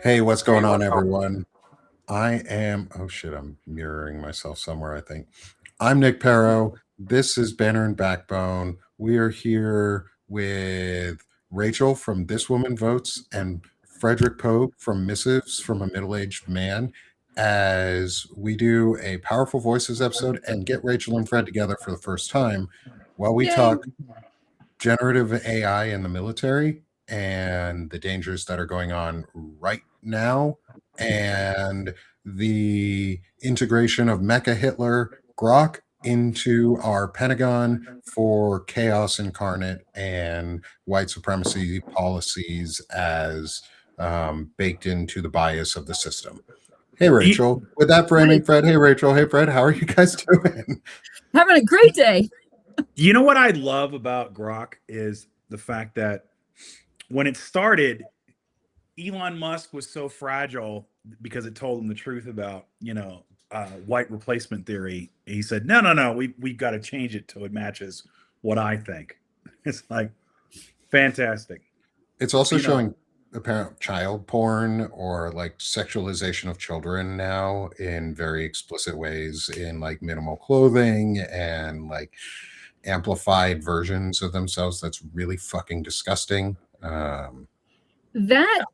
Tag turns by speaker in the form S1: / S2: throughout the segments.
S1: Hey, what's
S2: Hey,
S1: going on,
S2: what's up?
S1: everyone? Oh shit, I'm mirroring myself somewhere, I think. I'm Nick Perro. This is Banner and Backbone. We are here with Rachel from This Woman Votes and Frederick Pope from Missives from a Middle Aged Man as we do a Powerful Voices episode and get Rachel and Fred together for the first time while we
S3: Yay.
S1: talk generative AI in the military and the dangers that are going on right now, and the integration of Mecha Hitler Grok into our Pentagon for chaos incarnate and white supremacy policies as baked into the bias of the system. Hey,
S2: You,
S1: Rachel. With that
S3: Hi.
S1: framing, Fred. Hey, Rachel. Hey, Fred. How are you guys doing?
S3: Having a great day.
S2: you know what I love about Grok is the fact that when it started, Elon Musk was so fragile because it told him the truth about, white replacement theory. He said, no, no, no, we've got to change it till it matches what I think. It's like fantastic.
S1: It's also
S2: You know,
S1: showing apparent child porn or like sexualization of children now in very explicit ways in like minimal clothing and like amplified versions of themselves. That's really fucking disgusting.
S3: That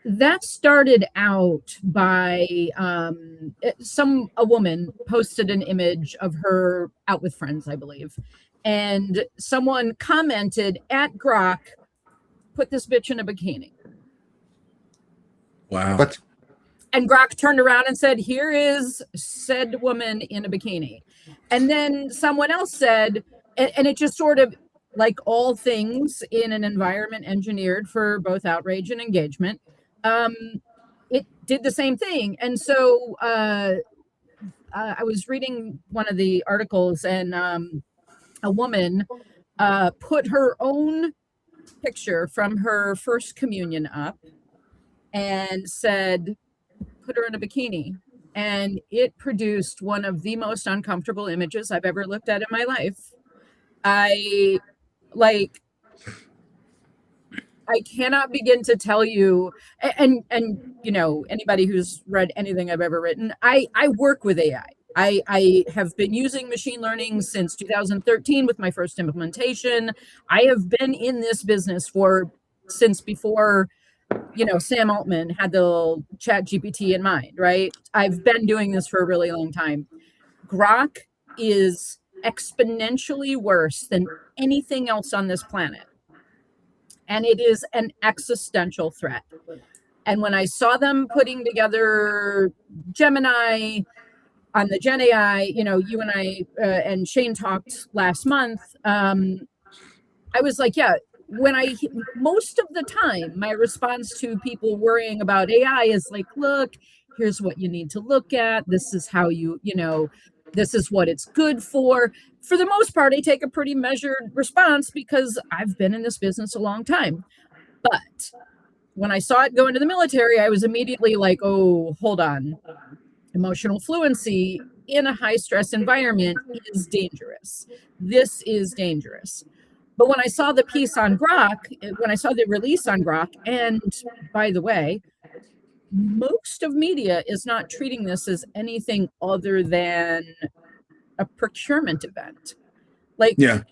S3: that started out by a woman posted an image of her out with friends, I believe, and someone commented at Grok, "Put this bitch in a bikini."
S2: wow.
S1: But
S3: And Grok turned around and said, "Here is said woman in a bikini." And then someone else said, and it just sort of, like all things in an environment engineered for both outrage and engagement, um, it did the same thing. And so I was reading one of the articles, and a woman put her own picture from her first communion up and said, "Put her in a bikini." And it produced one of the most uncomfortable images I've ever looked at in my life. I like I cannot begin to tell you, and anybody who's read anything I've ever written, I work with AI. I have been using machine learning since 2013 with my first implementation. I have been in this business for since before Sam Altman had the chat GPT in mind, right? I've been doing this for a really long time. Grok is exponentially worse than anything else on this planet. And it is an existential threat. And when I saw them putting together Gemini on the GenAI, you and I and Shane talked last month. I was like, yeah, most of the time, my response to people worrying about AI is like, look, here's what you need to look at. This is how this is what it's good for. For the most part, I take a pretty measured response because I've been in this business a long time. But when I saw it go into the military, I was immediately like, oh, hold on. Emotional fluency in a high stress environment is dangerous. This is dangerous. But when I saw the piece on Grok, when I saw the release on Grok, and by the way, most of media is not treating this as anything other than a procurement event. Like
S2: Yeah.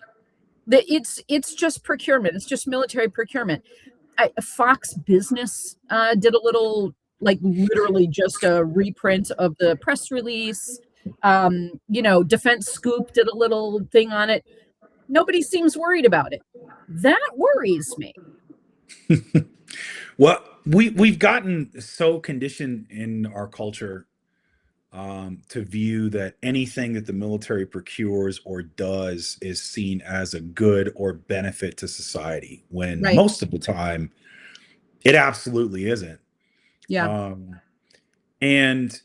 S3: it's just procurement. It's just military procurement. Fox Business did a little, like literally just a reprint of the press release. Defense Scoop did a little thing on it. Nobody seems worried about it. That worries me.
S2: Well, we've gotten so conditioned in our culture to view that anything that the military procures or does is seen as a good or benefit to society, when
S3: Right.
S2: most of the time it absolutely isn't.
S3: Yeah.
S2: Um, and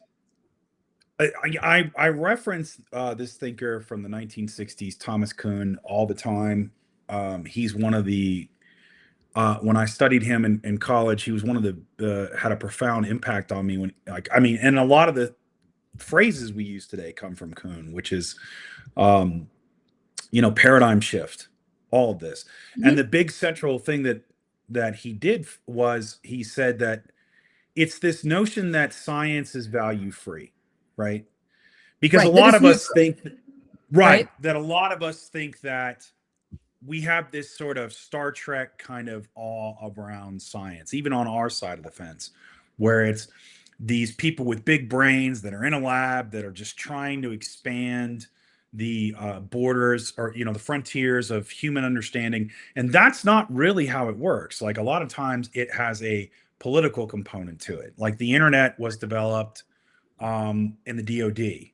S2: I reference this thinker from the 1960s, Thomas Kuhn, all the time. He's one of the when I studied him in college, he was one of the had a profound impact on me when, like, I mean, and a lot of the phrases we use today come from Kuhn, which is, um, paradigm shift, all of this.
S3: Mhm.
S2: And the big central thing that he did was he said that it's this notion that science is value free, right? Because a
S3: Right. That
S2: lot
S3: is
S2: of us
S3: neutral,
S2: think,
S3: right?
S2: right, that a lot of us think that we have this sort of Star Trek kind of awe around science, even on our side of the fence, where it's these people with big brains that are in a lab that are just trying to expand the borders, or the frontiers of human understanding. And that's not really how it works. Like, a lot of times it has a political component to it. Like, the internet was developed in the DoD.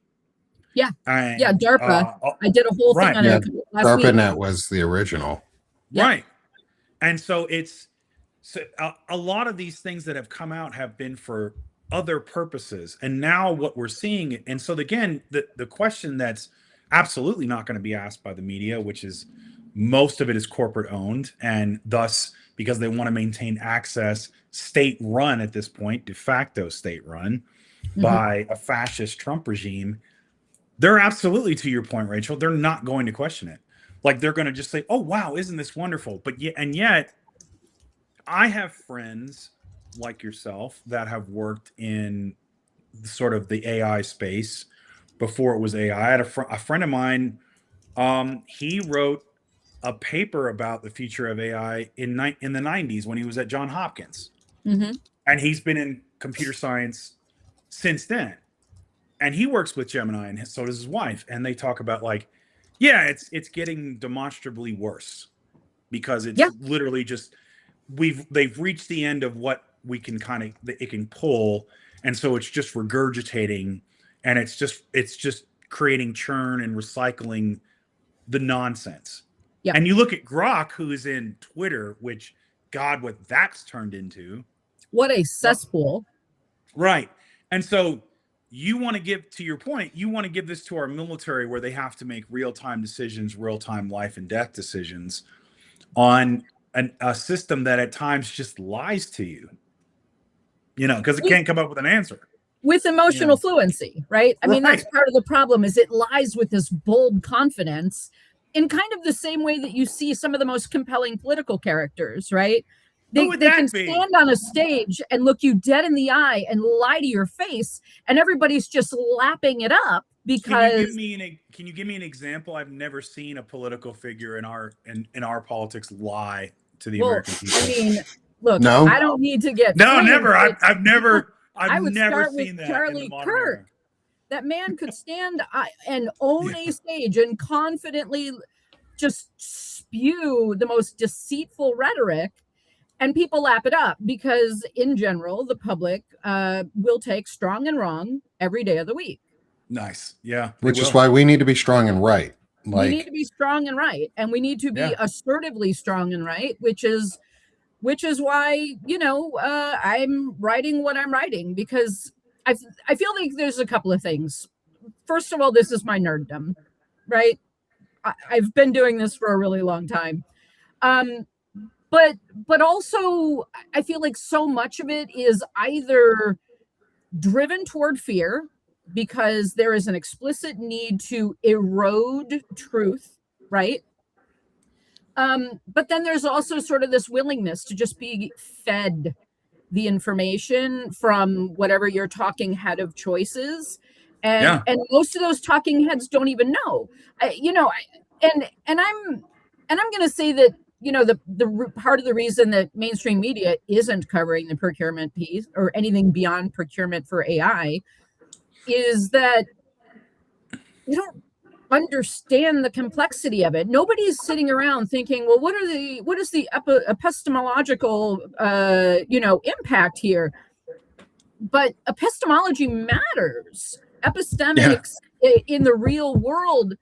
S3: Yeah. Yeah.
S2: And
S3: DARPA. I did a whole thing
S2: right,
S3: on
S1: Yeah,
S3: it last week.
S1: DARPANET was the original.
S3: Yep.
S2: right. And so a lot of these things that have come out have been for other purposes. And now what we're seeing, and so again, the question that's absolutely not going to be asked by the media, which is most of it is corporate owned, and thus, because they want to maintain access, state run at this point, de facto state run by a fascist Trump regime. They're absolutely, to your point, Rachel, they're not going to question it. Like, they're going to just say, oh, wow, isn't this wonderful? But yet I have friends like yourself that have worked in sort of the AI space before it was AI. I had a friend of mine, he wrote a paper about the future of AI in the 90s when he was at Johns Hopkins. And he's been in computer science since then. And he works with Gemini, and so does his wife. And they talk about, like, yeah, it's getting demonstrably worse, because it's literally just they've reached the end of what we can it can pull, and so it's just regurgitating, and it's just creating churn and recycling the nonsense.
S3: Yeah.
S2: And you look at Grok, who is in Twitter, which, God, what that's turned into.
S3: What a cesspool.
S2: Right. And so you want to give, to your point, you want to give this to our military, where they have to make real-time decisions, real-time life and death decisions on a system that at times just lies to you, because it can't come up with an answer.
S3: With emotional fluency, right? I mean, that's part of the problem, is it lies with this bold confidence in kind of the same way that you see some of the most compelling political characters, right? They can stand on a stage and look you dead in the eye and lie to your face, and everybody's just lapping it up because.
S2: Can you give me an example? I've never seen a political figure in our politics lie to the American people.
S3: I mean, look,
S1: No.
S3: I don't need to get
S2: never. I've never
S3: start
S2: seen
S3: with
S2: that.
S3: Charlie Kirk. That man could stand and own a stage and confidently just spew the most deceitful rhetoric. And people lap it up because, in general, the public will take strong and wrong every day of the week.
S2: Nice. Yeah.
S1: Which is why we need to be strong and right.
S3: We need to be strong and right. And we need to be assertively strong and right, which is why, I'm writing what I'm writing, because I feel like there's a couple of things. First of all, this is my nerddom, right? I've been doing this for a really long time. But also, I feel like so much of it is either driven toward fear, because there is an explicit need to erode truth, right? But then there's also sort of this willingness to just be fed the information from whatever your talking head of choices, and most of those talking heads don't even know, and I'm going to say that. The part of the reason that mainstream media isn't covering the procurement piece or anything beyond procurement for AI is that they don't understand the complexity of it. Nobody's sitting around thinking, well, what is the epistemological impact here? But epistemology matters. Epistemics in the real world,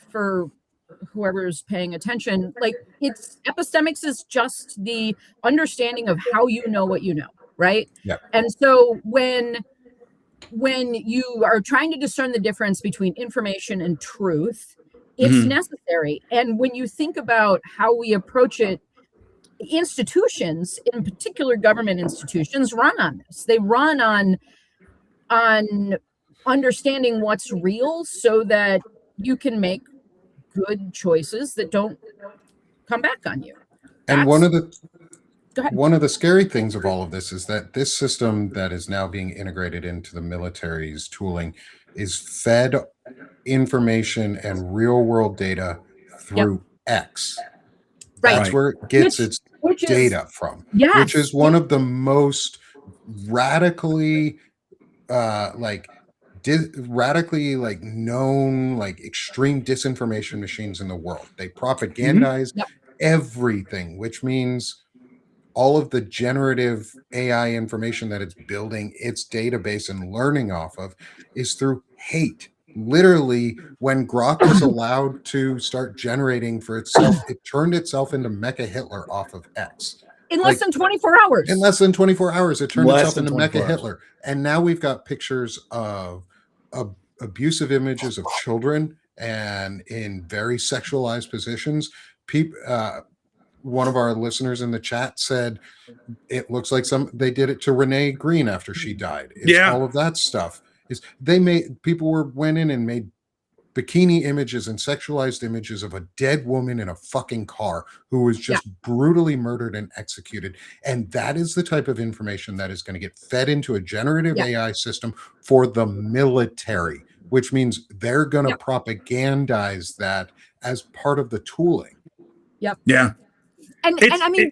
S3: for whoever's paying attention, like, it's epistemics is just the understanding of how you know what you know, right?
S1: Yeah.
S3: And so when you are trying to discern the difference between information and truth, it's necessary. And when you think about how we approach it, institutions, in particular government institutions, run on this. They run on understanding what's real so that you can make good choices that don't come back on you.
S1: And one of the
S3: Go ahead.
S1: One of the scary things of all of this is that this system that is now being integrated into the military's tooling is fed information and real world data
S3: Yep.
S1: through X.
S3: Right.
S1: That's where it gets its
S3: Which is
S1: data from,
S3: yes.
S1: which is one of the most radically radically known extreme disinformation machines in the world. They propagandize
S3: Yep.
S1: everything, which means all of the generative AI information that it's building its database and learning off of is through hate. Literally, when Grok was allowed to start generating for itself, it turned itself into Mecha Hitler off of X.
S3: In less than 24 hours.
S1: In less than 24 hours, it turned
S2: Less
S1: itself
S2: than
S1: into
S2: 24
S1: Mecha
S2: hours.
S1: Hitler. And now we've got pictures of abusive images of children and in very sexualized positions. One of our listeners in the chat said it looks like they did it to Renee Green after she died. It's all of that stuff. Went in and made bikini images and sexualized images of a dead woman in a fucking car who was just brutally murdered and executed. And that is the type of information that is going to get fed into a generative AI system for the military, which means they're going to propagandize that as part of the tooling.
S3: Yep.
S2: Yeah.
S3: And I mean,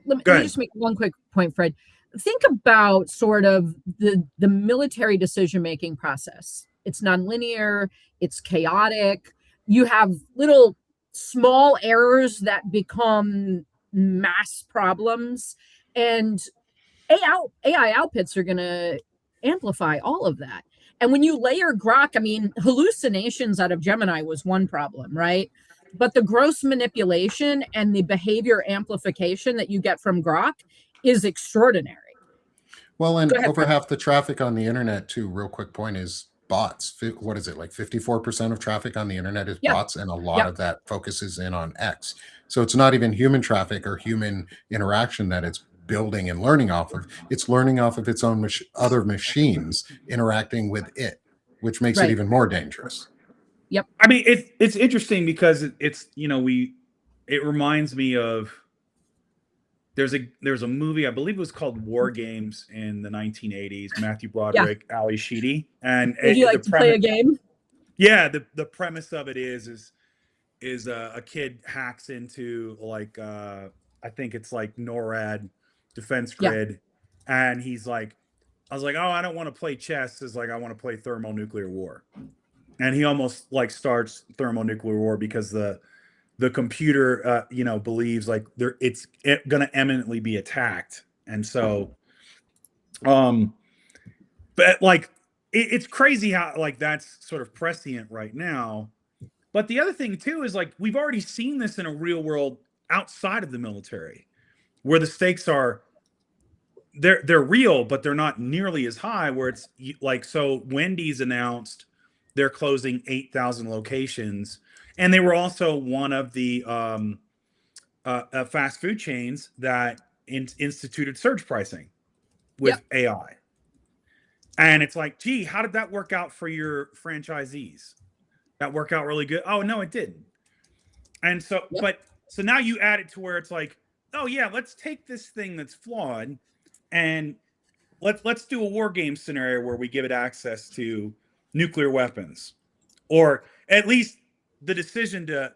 S3: let me just make one quick point, Fred. Think about sort of the military decision-making process. It's nonlinear, it's chaotic. You have little small errors that become mass problems, and AI outputs are going to amplify all of that. And when you layer Grok, I mean, hallucinations out of Gemini was one problem, right? But the gross manipulation and the behavior amplification that you get from Grok is extraordinary.
S1: Well, and over half the traffic on the internet, too, real quick point, is bots. What is it, like 54% of traffic on the internet is bots, and a lot of that focuses in on X. So it's not even human traffic or human interaction that it's building and learning off of. It's learning off of its own other machines interacting with it, which makes it even more dangerous.
S3: Yep.
S2: I mean, it's interesting because it reminds me of there's a movie, I believe it was called War Games in the 1980s. Matthew Broderick, Ali Sheedy, and
S3: would you like to play a game?
S2: Yeah, the premise of it is a kid hacks into I think it's like NORAD Defense Grid, and he's like, I was like, oh, I don't want to play chess. It's like I want to play thermonuclear war. And he almost starts thermonuclear war because the computer believes it's going to imminently be attacked. And so but it's crazy how that's sort of prescient right now. But the other thing too is we've already seen this in a real world outside of the military, where the stakes are they're real, but they're not nearly as high, where it's so Wendy's announced they're closing 8,000 locations, and they were also one of the fast food chains that instituted surge pricing with AI. And it's like, gee, how did that work out for your franchisees? That worked out really good. Oh no, it didn't. And so, so now you add it to where it's like, oh yeah, let's take this thing that's flawed, and let's do a war game scenario where we give it access to nuclear weapons, or at least the decision to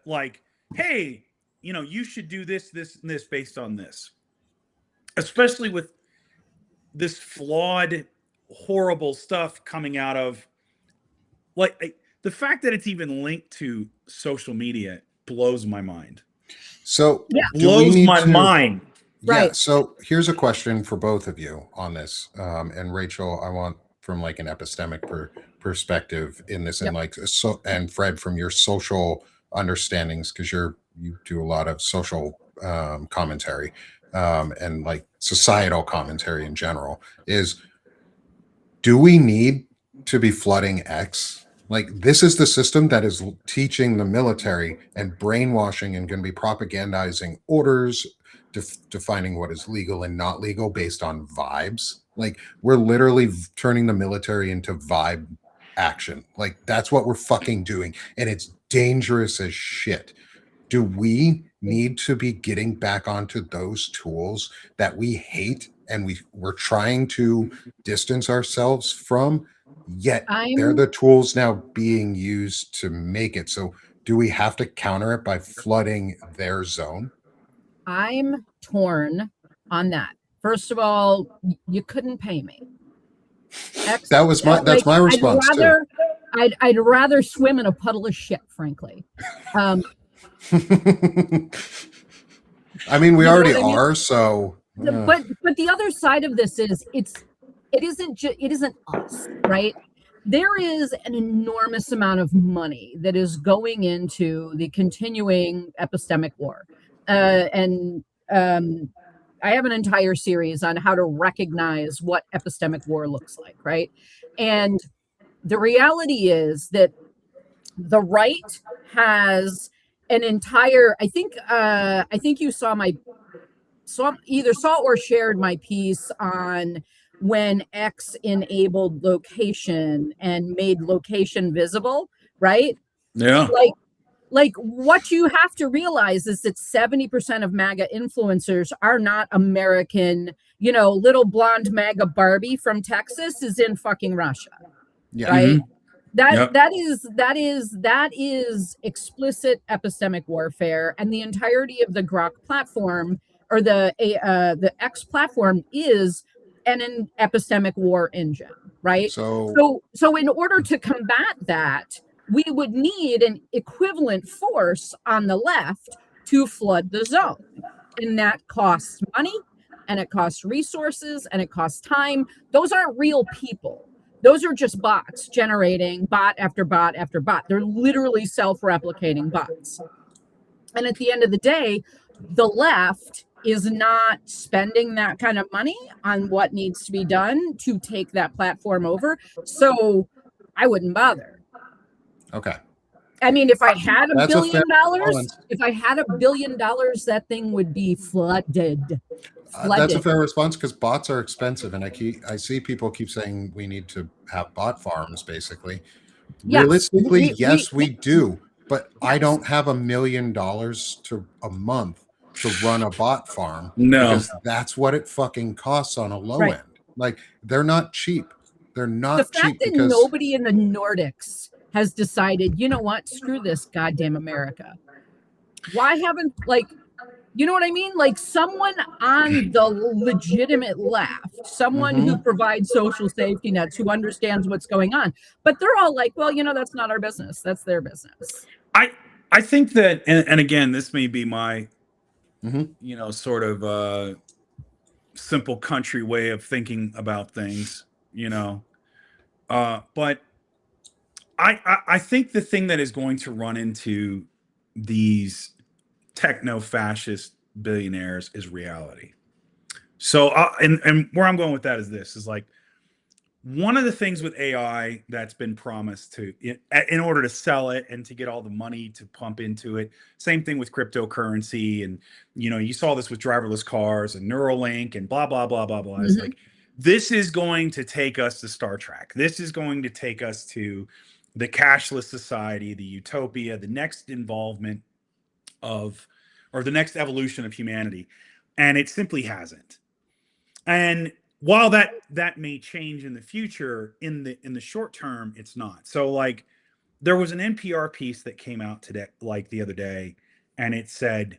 S2: hey, you should do this, this, and this based on this. Especially with this flawed, horrible stuff coming out of the fact that it's even linked to social media blows my mind.
S1: So
S2: blows my mind.
S1: Yeah. So here's a question for both of you on this. And Rachel, I want from an epistemic perspective in this, and and Fred, from your social understandings, because you do a lot of social commentary and societal commentary in general, is, do we need to be flooding X? This is the system that is teaching the military and brainwashing and going to be propagandizing orders, defining what is legal and not legal based on vibes. We're literally turning the military into vibe action. That's what we're fucking doing. And it's dangerous as shit. Do we need to be getting back onto those tools that we hate and we're trying to distance ourselves from? Yet they're
S3: I'm
S1: the tools now being used to make it. So do we have to counter it by flooding their zone?
S3: I'm torn on that. First of all, you couldn't pay me.
S1: That was my
S3: Like
S1: that's my response too.
S3: I'd rather swim in a puddle of shit, frankly. Um,
S1: I mean, we
S3: you know
S1: already
S3: what I mean?
S1: are, so
S3: But the other side of this is it isn't us, right? There is an enormous amount of money that is going into the continuing epistemic war, and I have an entire series on how to recognize what epistemic war looks like, right? And the reality is that the right has an entire. I think you saw or shared my piece on when X enabled location and made location visible, right?
S2: Yeah.
S3: Like what you have to realize is that 70% of MAGA influencers are not American. Little blonde MAGA Barbie from Texas is in fucking Russia,
S1: yeah.
S3: right? that
S2: Yep.
S3: that is that is explicit epistemic warfare, and the entirety of the Grok platform, or the X platform, is an epistemic war engine, right?
S1: So
S3: So in order to combat that, we would need an equivalent force on the left to flood the zone, and that costs money, and it costs resources, and it costs time. Those aren't real people. Those are just bots generating bot after bot after bot. They're literally self-replicating bots. And at the end of the day, the left is not spending that kind of money on what needs to be done to take that platform over. So I wouldn't bother.
S1: okay.
S3: I mean, if I had
S1: That's a fair response.
S3: that thing would be flooded.
S1: That's a
S3: Flooded.
S1: fair response because bots are expensive, and I see people keep saying we need to have bot farms. Basically,
S3: Yes.
S1: realistically, yes,
S3: We
S1: we do, but I
S3: yes.
S1: don't have $1 million to a month to run a bot farm
S2: No.
S1: because that's what it fucking costs on a low
S3: Right.
S1: end. Like they're not cheap. They're
S3: The
S1: not
S3: fact
S1: cheap
S3: that
S1: because
S3: nobody in the Nordics has decided, you know what, screw this goddamn America. Why haven't, you know what I mean? Like someone on the legitimate left, someone who
S1: Mhm.
S3: provides social safety nets, who understands what's going on. But they're all like, well, that's not our business. That's their business.
S2: I think that, and again, this may be my,
S1: Mhm.
S2: sort of simple country way of thinking about things, but I think the thing that is going to run into these techno fascist billionaires is reality. So, and where I'm going with that is this: is like, one of the things with AI that's been promised to, in order to sell it and to get all the money to pump into it. Same thing with cryptocurrency, and you saw this with driverless cars and Neuralink and blah blah blah blah blah. It's
S3: Mhm.
S2: like, this is going to take us to Star Trek. This is going to take us to the cashless society, the utopia, the next involvement of, or the next evolution of humanity, and it simply hasn't. And while that may change in the future, in the short term it's not. So like, there was an NPR piece that came out today, like the other day, and it said,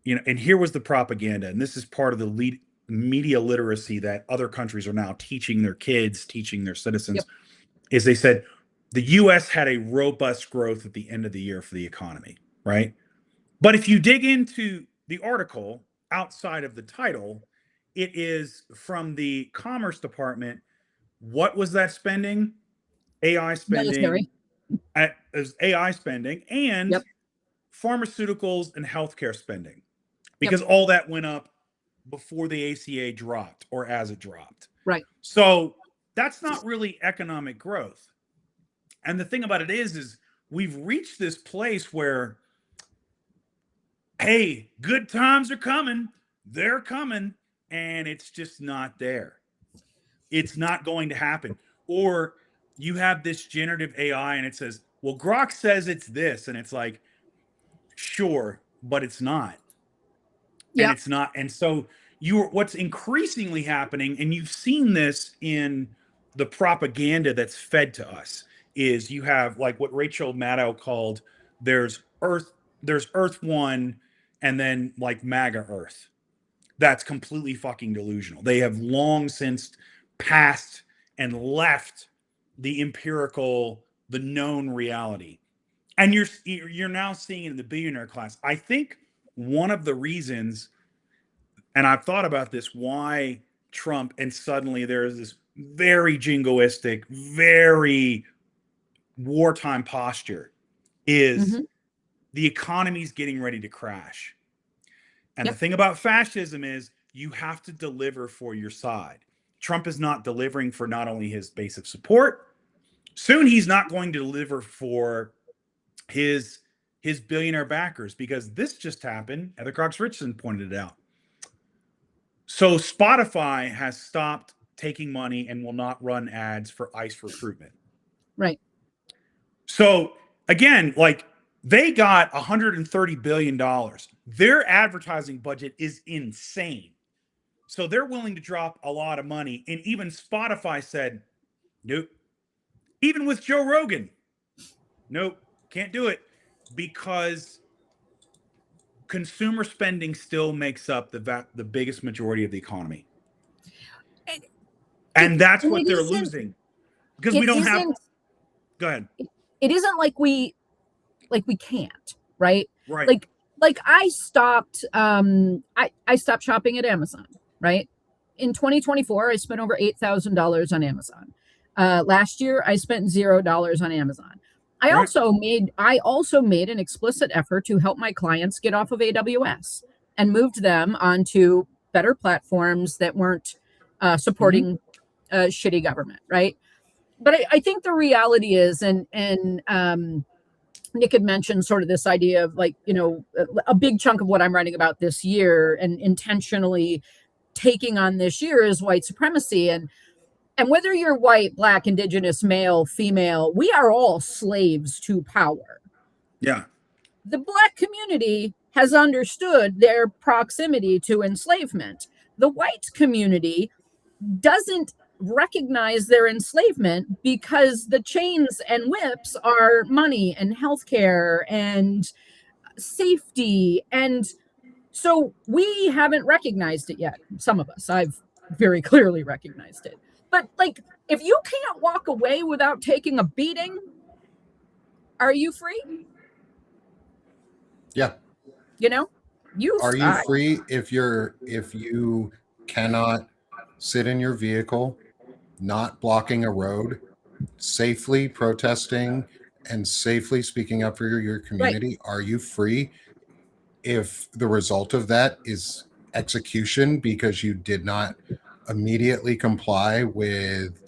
S2: and here was the propaganda, and this is part of the media literacy that other countries are now teaching their kids, teaching their citizens,
S3: Yep.
S2: is they said the US had a robust growth at the end of the year for the economy, right? But if you dig into the article outside of the title, it is from the Commerce Department. What was that spending? AI spending,
S3: Military.
S2: as AI spending, and
S3: Yep.
S2: pharmaceuticals and healthcare spending,
S3: Yep.
S2: because all that went up before the ACA dropped or as it dropped.
S3: Right.
S2: So that's not really economic growth. And the thing about it is we've reached this place where, hey, good times are coming, they're coming, and it's just not there. It's not going to happen. Or you have this generative AI and it says, well, Grok says it's this. And it's like, Sure, but it's not.
S3: Yeah.
S2: And it's not. And so what's increasingly happening, and you've seen this in the propaganda that's fed to us, is you have like what Rachel Maddow called there's Earth One, and then like MAGA Earth. That's completely fucking delusional. They have long since passed and left the empirical, the known reality. And you're now seeing it in the billionaire class. I think one of the reasons, and I've thought about this, why Trump, and suddenly there's this very jingoistic, very wartime posture, is the economy's getting ready to crash. And the thing about fascism is you have to deliver for your side. Trump is not delivering for not only his base of support, soon he's not going to deliver for his billionaire backers, because this just happened. Heather Cox Richardson pointed it out. So Spotify has stopped taking money and will not run ads for ICE recruitment.
S3: Right.
S2: So again, like, they got $130 billion. Their advertising budget is insane. So they're willing to drop a lot of money. And even Spotify said, nope. Even with Joe Rogan, nope, can't do it, because consumer spending still makes up the biggest majority of the economy. And that's what they're losing, because we don't have. Go ahead.
S3: It isn't like we can't, right?
S2: Right.
S3: Like I stopped I stopped shopping at Amazon, right? In 2024, I spent over $8,000 on Amazon. Last year, I spent $0 on Amazon. I also made an explicit effort to help my clients get off of AWS and moved them onto better platforms that weren't supporting shitty government, right? But I think the reality is, and Nick had mentioned sort of this idea of, like, you know, a big chunk of what I'm writing about this year and intentionally taking on this year is white supremacy. And whether you're white, black, indigenous, male, female, we are all slaves to power.
S2: Yeah.
S3: The black community has understood their proximity to enslavement. The white community doesn't recognize their enslavement because the chains and whips are money and healthcare and safety. And so we haven't recognized it yet. Some of us, I've very clearly recognized it. But like, if you can't walk away without taking a beating, are you free?
S1: Yeah.
S3: You know,
S1: are you free if you cannot sit in your vehicle, not blocking a road, safely protesting and safely speaking up for your community? Right. Are you free if the result of that is execution because you did not immediately comply with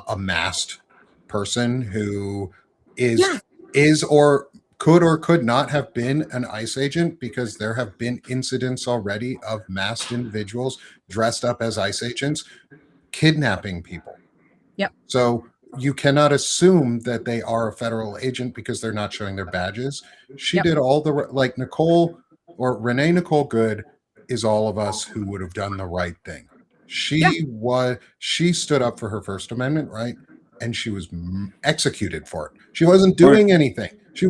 S1: a masked person who is or could not have been an ICE agent, because there have been incidents already of masked individuals dressed up as ICE agents kidnapping people.
S3: Yep.
S1: So you cannot assume that they are a federal agent because they're not showing their badges. She did all the, like, Nicole or Renee Nicole Good is all of us who would have done the right thing. She stood up for her First Amendment right, and she was executed for it. She wasn't doing anything. She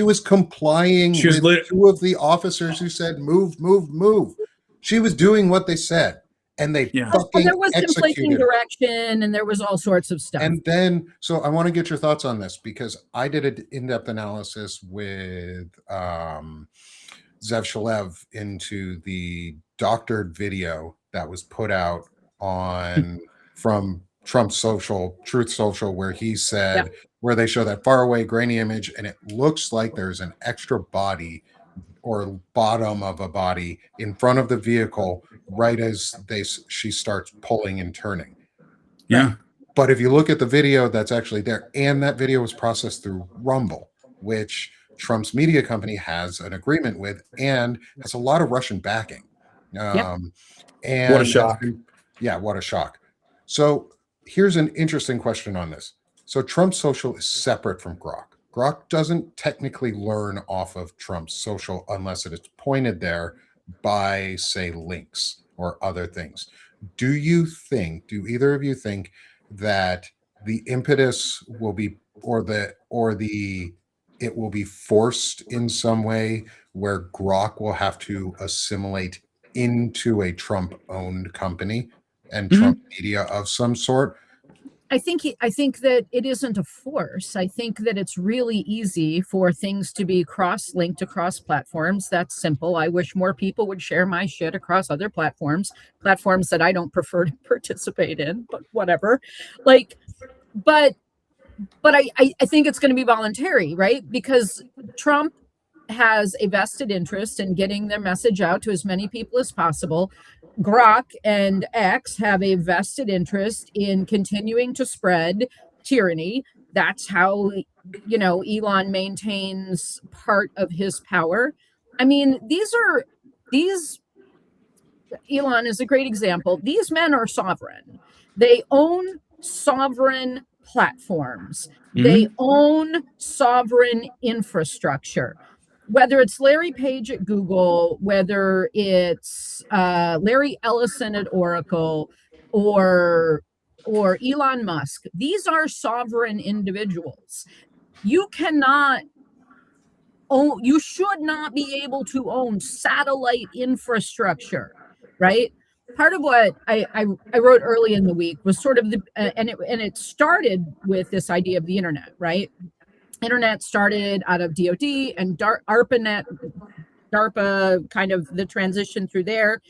S1: was complying with two of the officers who said move. She was doing what they said, and they fucking
S3: there was conflicting
S1: executed.
S3: direction, and there was all sorts of stuff.
S1: And then, so I want to get your thoughts on this, because I did an in-depth analysis with Zev Shalev into the doctored video that was put out from Trump's Truth Social, where he said, where they show that faraway grainy image, and it looks like there's an extra body or bottom of a body in front of the vehicle right as she starts pulling and turning.
S2: Yeah.
S1: But if you look at the video that's actually there, and that video was processed through Rumble, which Trump's media company has an agreement with and has a lot of Russian backing. And
S2: what a shock.
S1: What a shock. So here's an interesting question on this. So Trump's social is separate from Grok. Grok doesn't technically learn off of Trump's social unless it is pointed there by, say, links or other things. Do either of you think that the impetus will be, it will be forced in some way where Grok will have to assimilate into a Trump-owned company and
S2: Mhm.
S1: Trump media of some sort?
S3: I think that it isn't a force. I think that it's really easy for things to be cross-linked across platforms. That's simple. I wish more people would share my shit across other platforms that I don't prefer to participate in, but whatever. Like, but I think it's going to be voluntary, right? Because Trump has a vested interest in getting their message out to as many people as possible. Grok and X have a vested interest in continuing to spread tyranny. That's how, Elon maintains part of his power. I mean, these Elon is a great example. These men are sovereign. They own sovereign platforms. They
S2: Mhm.
S3: own sovereign infrastructure. Whether it's Larry Page at Google, whether it's Larry Ellison at Oracle, or Elon Musk, these are sovereign individuals. You should not be able to own satellite infrastructure, right? Part of what I wrote early in the week was sort of and it started with this idea of the internet, right? Internet started out of DoD and DARPA, kind of the transition through there.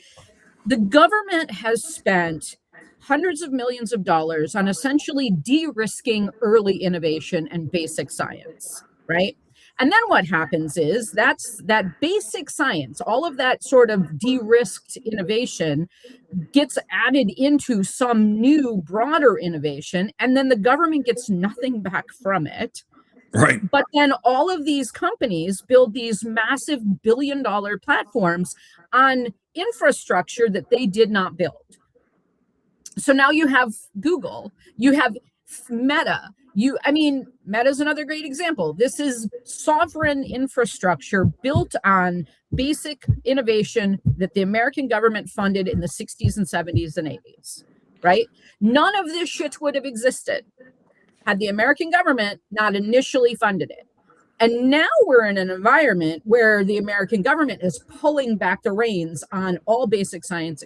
S3: The government has spent hundreds of millions of dollars on essentially de-risking early innovation and basic science, right? And then what happens is that basic science, all of that sort of de-risked innovation gets added into some new broader innovation, and then the government gets nothing back from it.
S2: Right.
S3: But then all of these companies build these massive billion-dollar platforms on infrastructure that they did not build. So now you have Google, you have Meta. Meta's another great example. This is sovereign infrastructure built on basic innovation that the American government funded in the 60s and 70s and 80s, right? None of this shit would have existed had the American government not initially funded it. And now we're in an environment where the American government is pulling back the reins on all basic science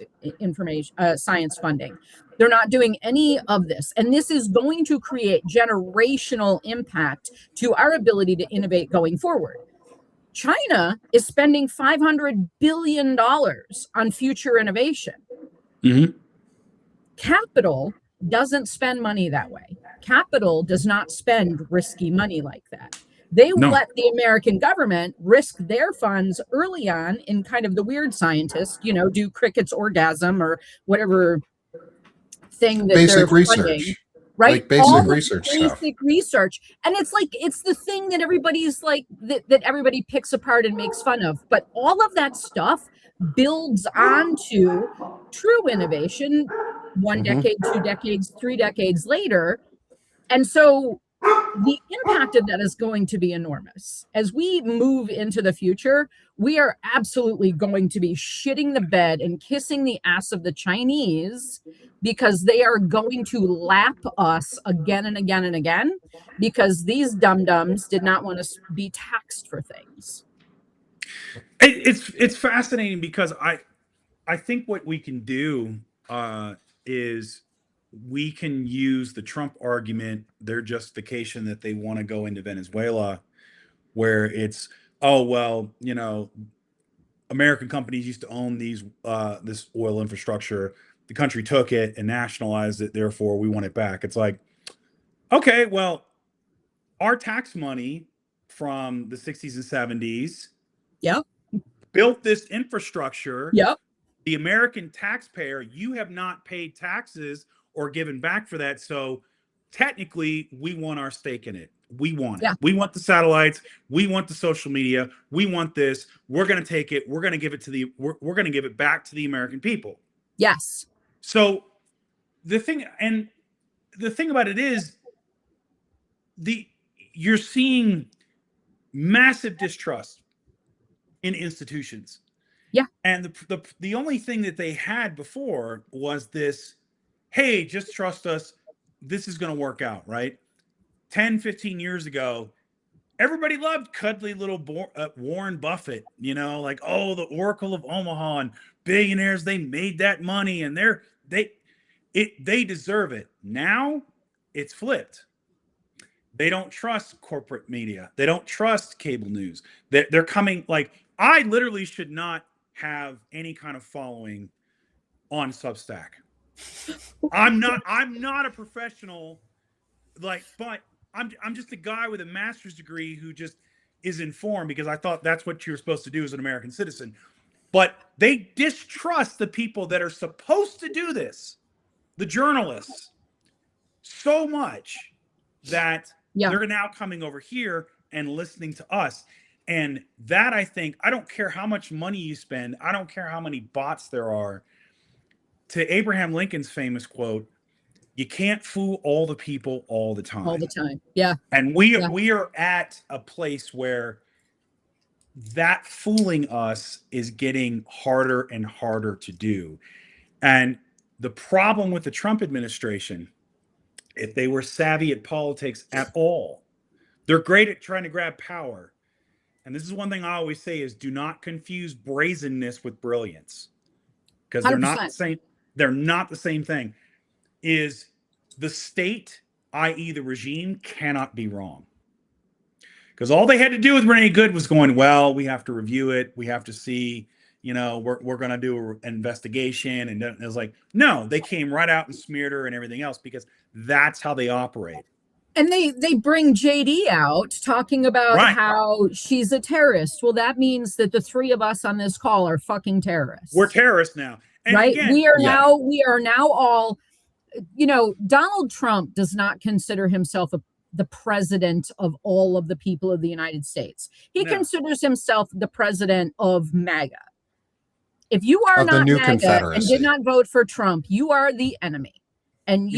S3: science funding. They're not doing any of this. And this is going to create generational impact to our ability to innovate going forward. China is spending $500 billion on future innovation.
S2: Mhm.
S3: Capital doesn't spend money that way. Capital does not spend risky money like that. They
S2: No.
S3: let the American government risk their funds early on in kind of the weird scientist, do cricket's orgasm or whatever thing that they're
S1: Basic
S3: funding,
S1: research,
S3: right?
S1: like basic
S3: All the
S1: research stuff.
S3: basic research. And it's the thing that everybody's like, that everybody picks apart and makes fun of. But all of that stuff builds onto true innovation 1
S1: Mhm.
S3: decade, 2 decades, 3 decades later. And so the impact of that is going to be enormous. As we move into the future, we are absolutely going to be shitting the bed and kissing the ass of the Chinese, because they are going to lap us again and again and again, because these dum-dums did not want to be taxed for things.
S2: It's fascinating because I think what we can do is we can use the Trump argument, their justification that they want to go into Venezuela, where it's, oh well, American companies used to own this oil infrastructure. The country took it and nationalized it, therefore we want it back. It's like, okay, well, our tax money from the 60s and 70s
S3: Yep.
S2: built this infrastructure.
S3: Yep.
S2: The American taxpayer, you have not paid taxes or given back for that. So technically, we want our stake in it. We want it.
S3: Yeah.
S2: We want the satellites. We want the social media. We want this. We're going to take it. We're going to give it to we're going to give it back to the American people.
S3: Yes.
S2: So the thing about it is you're seeing massive distrust in institutions.
S3: Yeah.
S2: And the only thing that they had before was this, hey, just trust us. This is going to work out, right? 10, 15 years ago, everybody loved cuddly little Warren Buffett, you know, like, oh, the Oracle of Omaha and billionaires, they made that money and they deserve it. Now it's flipped. They don't trust corporate media. They don't trust cable news. They're coming, like, I literally should not have any kind of following on Substack. I'm not a professional, like, but I'm just a guy with a master's degree who just is informed because I thought that's what you're supposed to do as an American citizen. But they distrust the people that are supposed to do this, the journalists, so much that they're now coming over here and listening to us. And that, I think, I don't care how much money you spend. I don't care how many bots there are. To Abraham Lincoln's famous quote, you can't fool all the people all the time.
S3: All the time. Yeah.
S2: And we are at a place where that fooling us is getting harder and harder to do. And the problem with the Trump administration, if they were savvy at politics at all, they're great at trying to grab power. And this is one thing I always say is do not confuse brazenness with brilliance. Because they're
S3: 100%.
S2: not the same. They're not the same thing. Is the state, i.e. the regime, cannot be wrong. Because all they had to do with Renee Good was going, well, we have to review it. We have to see, you know, we're going to do an investigation. And it was like, no, they came right out and smeared her and everything else because that's how they operate.
S3: And they bring JD out talking about how she's a terrorist. Well, that means that the three of us on this call are fucking terrorists.
S2: We're terrorists now. And
S3: right?
S2: Again,
S3: we are now all, you know, Donald Trump does not consider himself the president of all of the people of the United States. He considers himself the president of MAGA. If you are not MAGA and did not vote for Trump, you are the enemy. And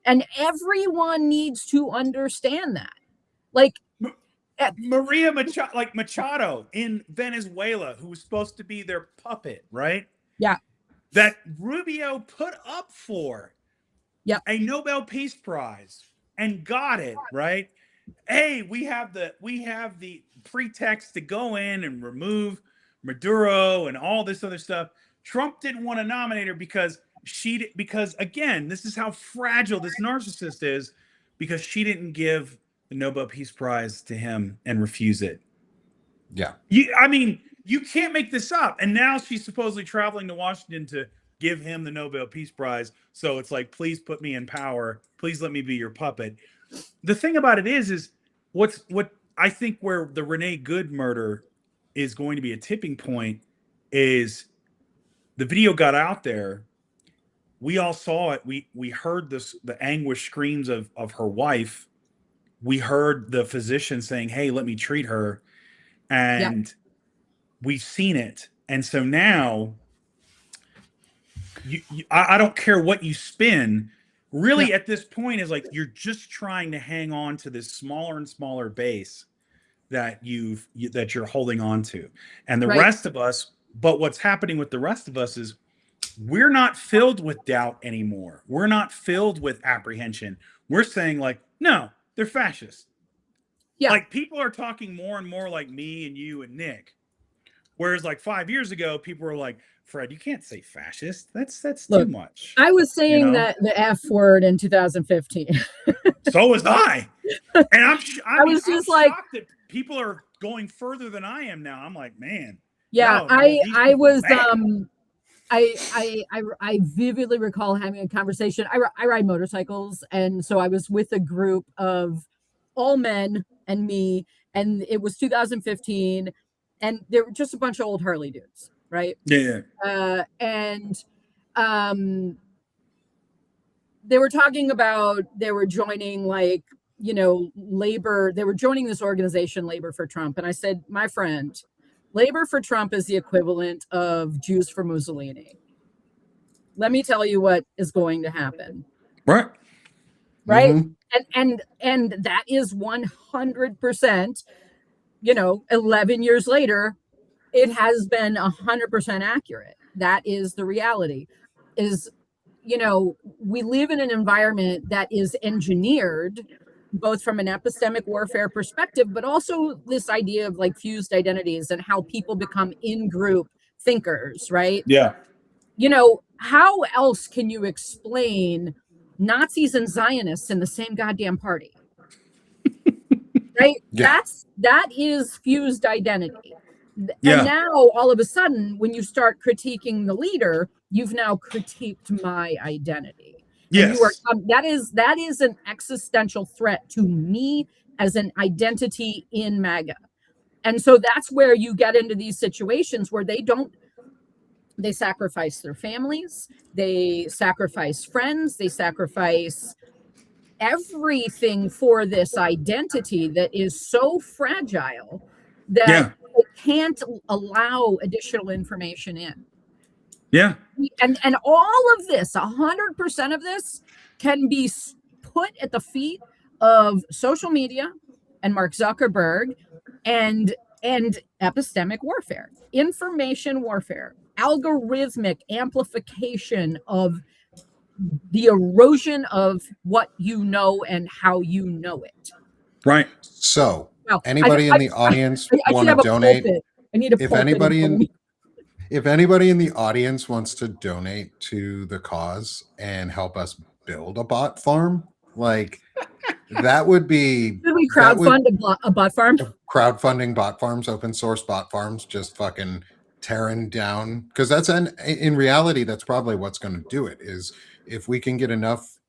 S3: and everyone needs to understand that. Like
S2: Maria Machado in Venezuela, who was supposed to be their puppet, right?
S3: Yeah.
S2: That Rubio put up for a Nobel Peace Prize and got it, right? Hey, we have the pretext to go in and remove Maduro and all this other stuff. Trump didn't want to nominate her because again, this is how fragile this narcissist is, because she didn't give the Nobel Peace Prize to him and refuse it.
S1: Yeah.
S2: I mean, you can't make this up. And now she's supposedly traveling to Washington to give him the Nobel Peace Prize. So it's like, please put me in power. Please let me be your puppet. The thing about it is what I think where the Renee Good murder is going to be a tipping point is the video got out there. We all saw it. We heard the anguish screams of her wife. We heard the physician saying, hey, let me treat her. And we've seen it. And so now I don't care what you spin. Really, at this point, is like you're just trying to hang on to this smaller and smaller base that that you're holding on to. And the rest of us, but what's happening with the rest of us is we're not filled with doubt anymore. We're not filled with apprehension. We're saying like, no, they're fascists. Yeah. Like people are talking more and more like me and you and Nick. Whereas like 5 years ago, people were like, Fred, you can't say fascist. That's too much.
S3: I was saying that the F word in 2015.
S2: So was I. And I'm
S3: just like,
S2: shocked that people are going further than I am now. I'm like, man.
S3: Yeah, I was I vividly recall having a conversation. I ride motorcycles, and so I was with a group of all men and me, and it was 2015, and there were just a bunch of old Harley dudes, right?
S2: Yeah.
S3: They were talking about they were joining labor. They were joining this organization, Labor for Trump, and I said, my friend, Labor for Trump is the equivalent of Jews for Mussolini. Let me tell you what is going to happen.
S2: Right.
S3: Mm-hmm. And that is 100% 11 years later, it has been 100% accurate. That is the reality. Is we live in an environment that is engineered both from an epistemic warfare perspective, but also this idea of like fused identities and how people become in-group thinkers, right?
S2: Yeah.
S3: How else can you explain Nazis and Zionists in the same goddamn party? Right?
S1: Yeah.
S3: That is fused identity. And
S2: Yeah.
S3: now all of a sudden, when you start critiquing the leader, you've now critiqued my identity. And you are
S2: Yes.
S3: that is an existential threat to me as an identity in MAGA. And so that's where you get into these situations where they sacrifice their families, they sacrifice friends, they sacrifice everything for this identity that is so fragile that
S2: Yeah.
S3: it can't allow additional information in.
S2: Yeah.
S3: And all of this, 100% of this can be put at the feet of social media and Mark Zuckerberg and epistemic warfare, information warfare, algorithmic amplification of the erosion of what you know and how you know it.
S2: Right.
S1: So,
S3: Well,
S1: anybody in the audience
S3: I
S1: want
S3: should
S1: to
S3: have a
S1: donate?
S3: pulpit. I need a
S1: If
S3: pulpit in front of me.
S1: anybody in the audience wants to donate to the cause and help us build a bot farm, like that would be
S3: Should we
S1: that would
S3: crowdfund a bot farm?
S1: crowdfunding bot farms, open source bot farms, just fucking tearing down, because that's in reality that's probably what's going to do it. Is if we can get enough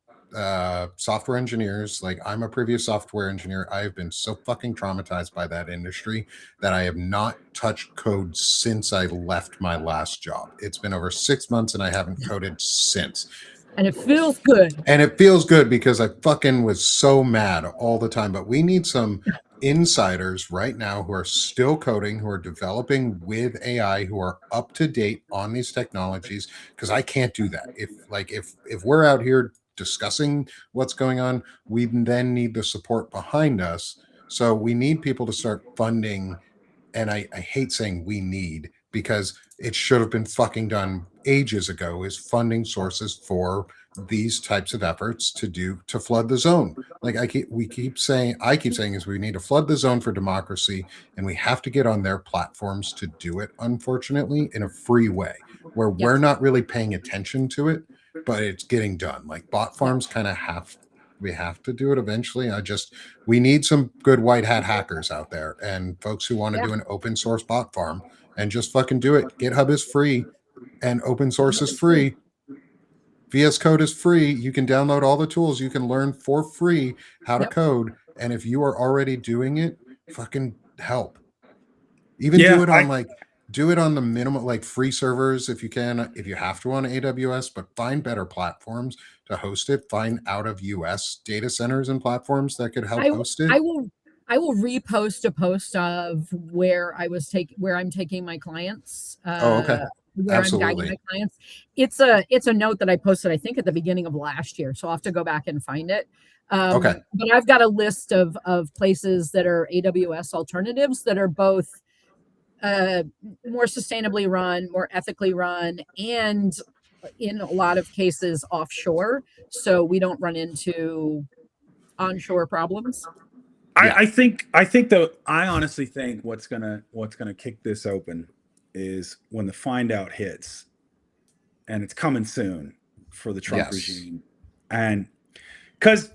S1: software engineers. Like, I'm a previous software engineer. I have been so fucking traumatized by that industry that I have not touched code since I left my last job. It's been over 6 months and I haven't coded since.
S3: And it feels good.
S1: And it feels good because I fucking was so mad all the time. But we need some insiders right now who are still coding, who are developing with AI, who are up to date on these technologies, because I can't do that. If we're out here discussing what's going on, we then need the support behind us. So we need people to start funding. And I hate saying we need, because it should have been fucking done ages ago, is funding sources for these types of efforts to flood the zone. Like I keep saying is we need to flood the zone for democracy, and we have to get on their platforms to do it, unfortunately, in a free way where we're not really paying attention to it, but it's getting done. Like bot farms kind of we have to do it eventually. We need some good white hat hackers out there and folks who want to do an open source bot farm and just fucking do it. GitHub is free and open source is free. VS Code is free. You can download all the tools. You can learn for free how to code. And if you are already doing it, fucking help. Even do it on the minimum, like free servers if you can, if you have to on AWS, but find better platforms to host it. Find out of US data centers and platforms that could help host it.
S3: I will repost a post of where I'm taking my clients.
S1: Okay.
S3: Where
S1: Absolutely.
S3: I'm guiding my clients. It's a note that I posted, I think, at the beginning of last year. So I'll have to go back and find it.
S1: Okay.
S3: But I've got a list of places that are AWS alternatives that are both more sustainably run, more ethically run, and in a lot of cases offshore. So we don't run into onshore problems.
S2: I honestly think what's gonna kick this open is when the find out hits, and it's coming soon for the Trump regime. And because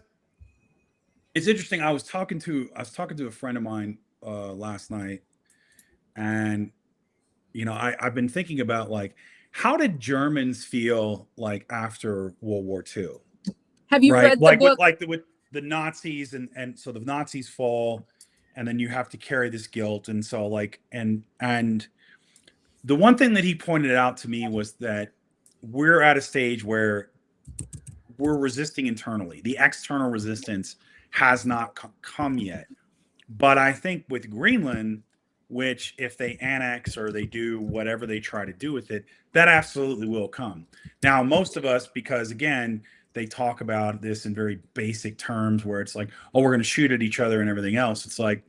S2: it's interesting, I was talking to a friend of mine last night, and I've been thinking about, like, how did Germans feel like after World War II?
S3: Have you read the book?
S2: With the Nazis, and so the Nazis fall, and then you have to carry this guilt, and so and the one thing that he pointed out to me was that we're at a stage where we're resisting internally. The external resistance has not come yet. But I think with Greenland, which if they annex or they do whatever they try to do with it, that absolutely will come. Now, most of us, because again, they talk about this in very basic terms where it's like, oh, we're going to shoot at each other and everything else. It's like,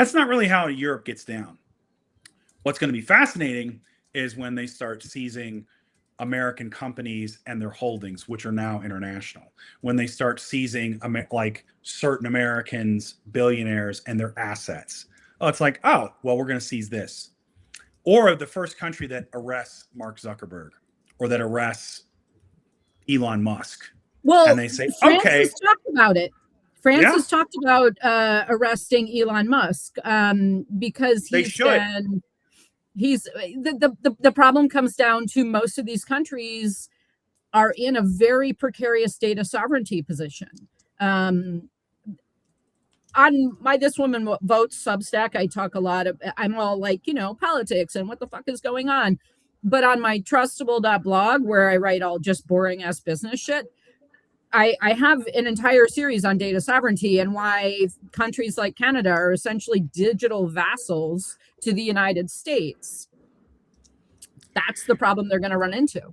S2: That's not really how Europe gets down. What's going to be fascinating is when they start seizing American companies and their holdings, which are now international. When they start seizing like certain Americans, billionaires, and their assets. Oh, it's like, oh, well, we're going to seize this. Or the first country that arrests Mark Zuckerberg or that arrests Elon Musk.
S3: Well,
S2: and they say,
S3: France
S2: okay,
S3: has talked about it. France
S2: Yeah.
S3: has talked about arresting Elon Musk because
S2: They
S3: he's
S2: should.
S3: been the problem comes down to most of these countries are in a very precarious data sovereignty position. On my This Woman Votes Substack, I talk a lot of, I'm all like, politics and what the fuck is going on. But on my trustable.blog, where I write all just boring ass business shit, I have an entire series on data sovereignty and why countries like Canada are essentially digital vassals to the United States. That's the problem they're going to run into.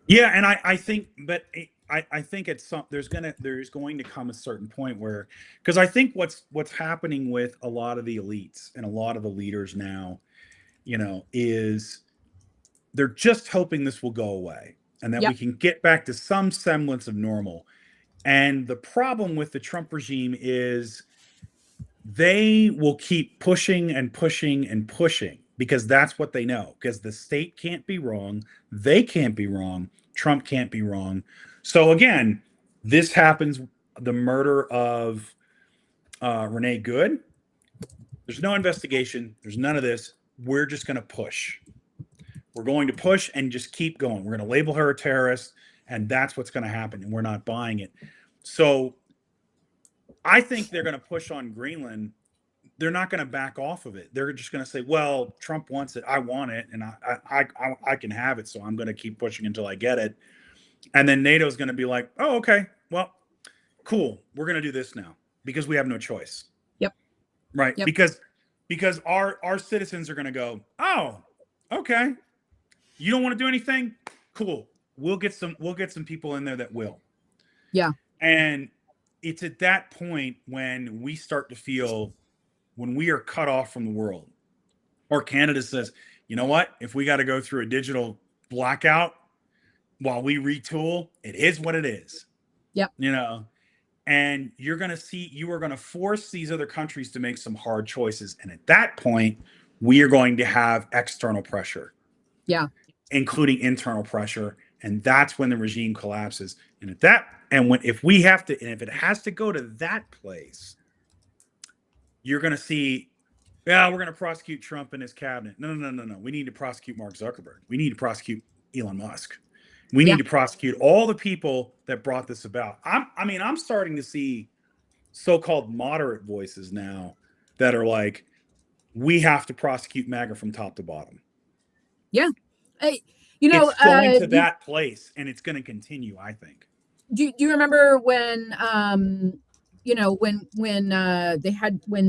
S2: Yeah, and I think, but I think there's going to come a certain point where, because I think what's happening with a lot of the elites and a lot of the leaders now, is they're just hoping this will go away and that we can get back to some semblance of normal. And the problem with the Trump regime is they will keep pushing and pushing and pushing because that's what they know, because the state can't be wrong, they can't be wrong, Trump can't be wrong. So again, this happens, the murder of Renee Good. There's no investigation, there's none of this. We're just going to push. We're going to push and just keep going. We're going to label her a terrorist, and that's what's going to happen, and we're not buying it. So I think they're going to push on Greenland. They're not going to back off of it. They're just going to say, well, Trump wants it, I want it, and I can have it, so I'm going to keep pushing until I get it. And then NATO's going to be like, oh, okay, well, cool, we're going to do this now because we have no choice.
S3: Yep.
S2: Right.
S3: Yep.
S2: Because our citizens are going to go, oh, okay, you don't want to do anything? Cool. We'll get some people in there that will.
S3: Yeah.
S2: And it's at that point when we start to feel, when we are cut off from the world, or Canada says, you know what, if we got to go through a digital blackout while we retool, it is what it is.
S3: Yep.
S2: And you are going to force these other countries to make some hard choices. And at that point, we are going to have external pressure.
S3: Yeah.
S2: Including internal pressure. And that's when the regime collapses. And if it has to go to that place, you're going to see, we're going to prosecute Trump and his cabinet. No. We need to prosecute Mark Zuckerberg. We need to prosecute Elon Musk. We need to prosecute all the people that brought this about. I'm starting to see so-called moderate voices now that are like, we have to prosecute MAGA from top to bottom.
S3: Yeah.
S2: It's going to that place, and it's going to continue, I think.
S3: Do you remember when when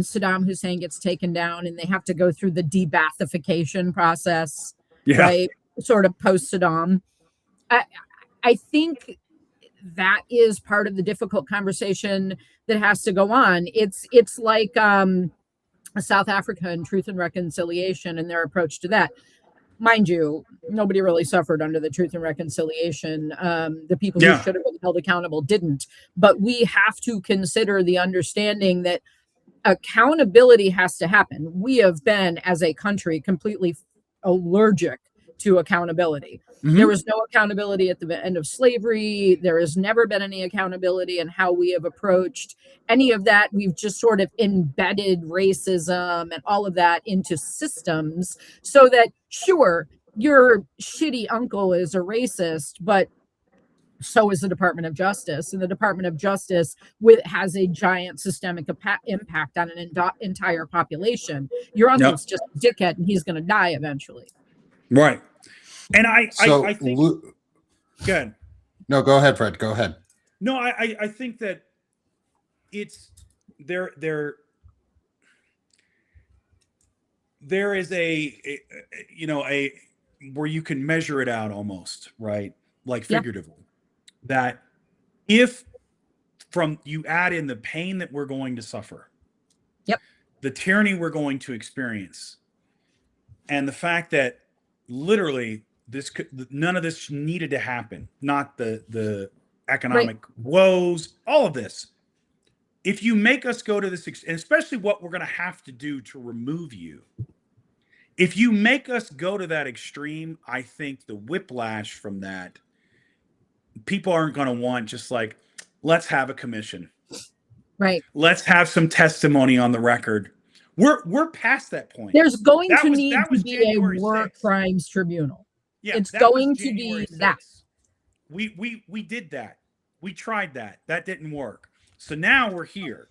S3: Saddam Hussein gets taken down and they have to go through the de-Baathification process, right? Sort of post Saddam. I think that is part of the difficult conversation that has to go on. It's like South Africa and Truth and Reconciliation and their approach to that. Mind you, nobody really suffered under the Truth and Reconciliation. The people who should have been held accountable didn't. But we have to consider the understanding that accountability has to happen. We have been, as a country, completely allergic to accountability. Mm-hmm. There was no accountability at the end of slavery. There has never been any accountability in how we have approached any of that. We've just sort of embedded racism and all of that into systems so that, sure, your shitty uncle is a racist, but so is the Department of Justice. And the Department of Justice has a giant systemic impact on an entire population. Your uncle's just a dickhead and he's going to die eventually.
S2: Right. And I think good.
S1: No, go ahead, Fred. Go ahead.
S2: No, I think that it's there is a where you can measure it out almost, right? Like figuratively. That if you add in the pain that we're going to suffer.
S3: Yep.
S2: the tyranny we're going to experience, and the fact that literally none of this needed to happen, not the economic woes, all of this. If you make us go to this, and especially what we're going to have to do to remove you, if you make us go to that extreme, I think the whiplash from that, people aren't going to want just like, let's have a commission.
S3: Right.
S2: Let's have some testimony on the record. We're past that point.
S3: There's going
S2: That
S3: to
S2: was-
S3: need
S2: that
S3: to
S2: was
S3: be
S2: January
S3: a war
S2: 6th.
S3: crimes tribunal.
S2: Yeah,
S3: It's
S2: that was
S3: going to
S2: January
S3: be that.
S2: 6th. We did that. We tried that. That didn't work. So now we're here.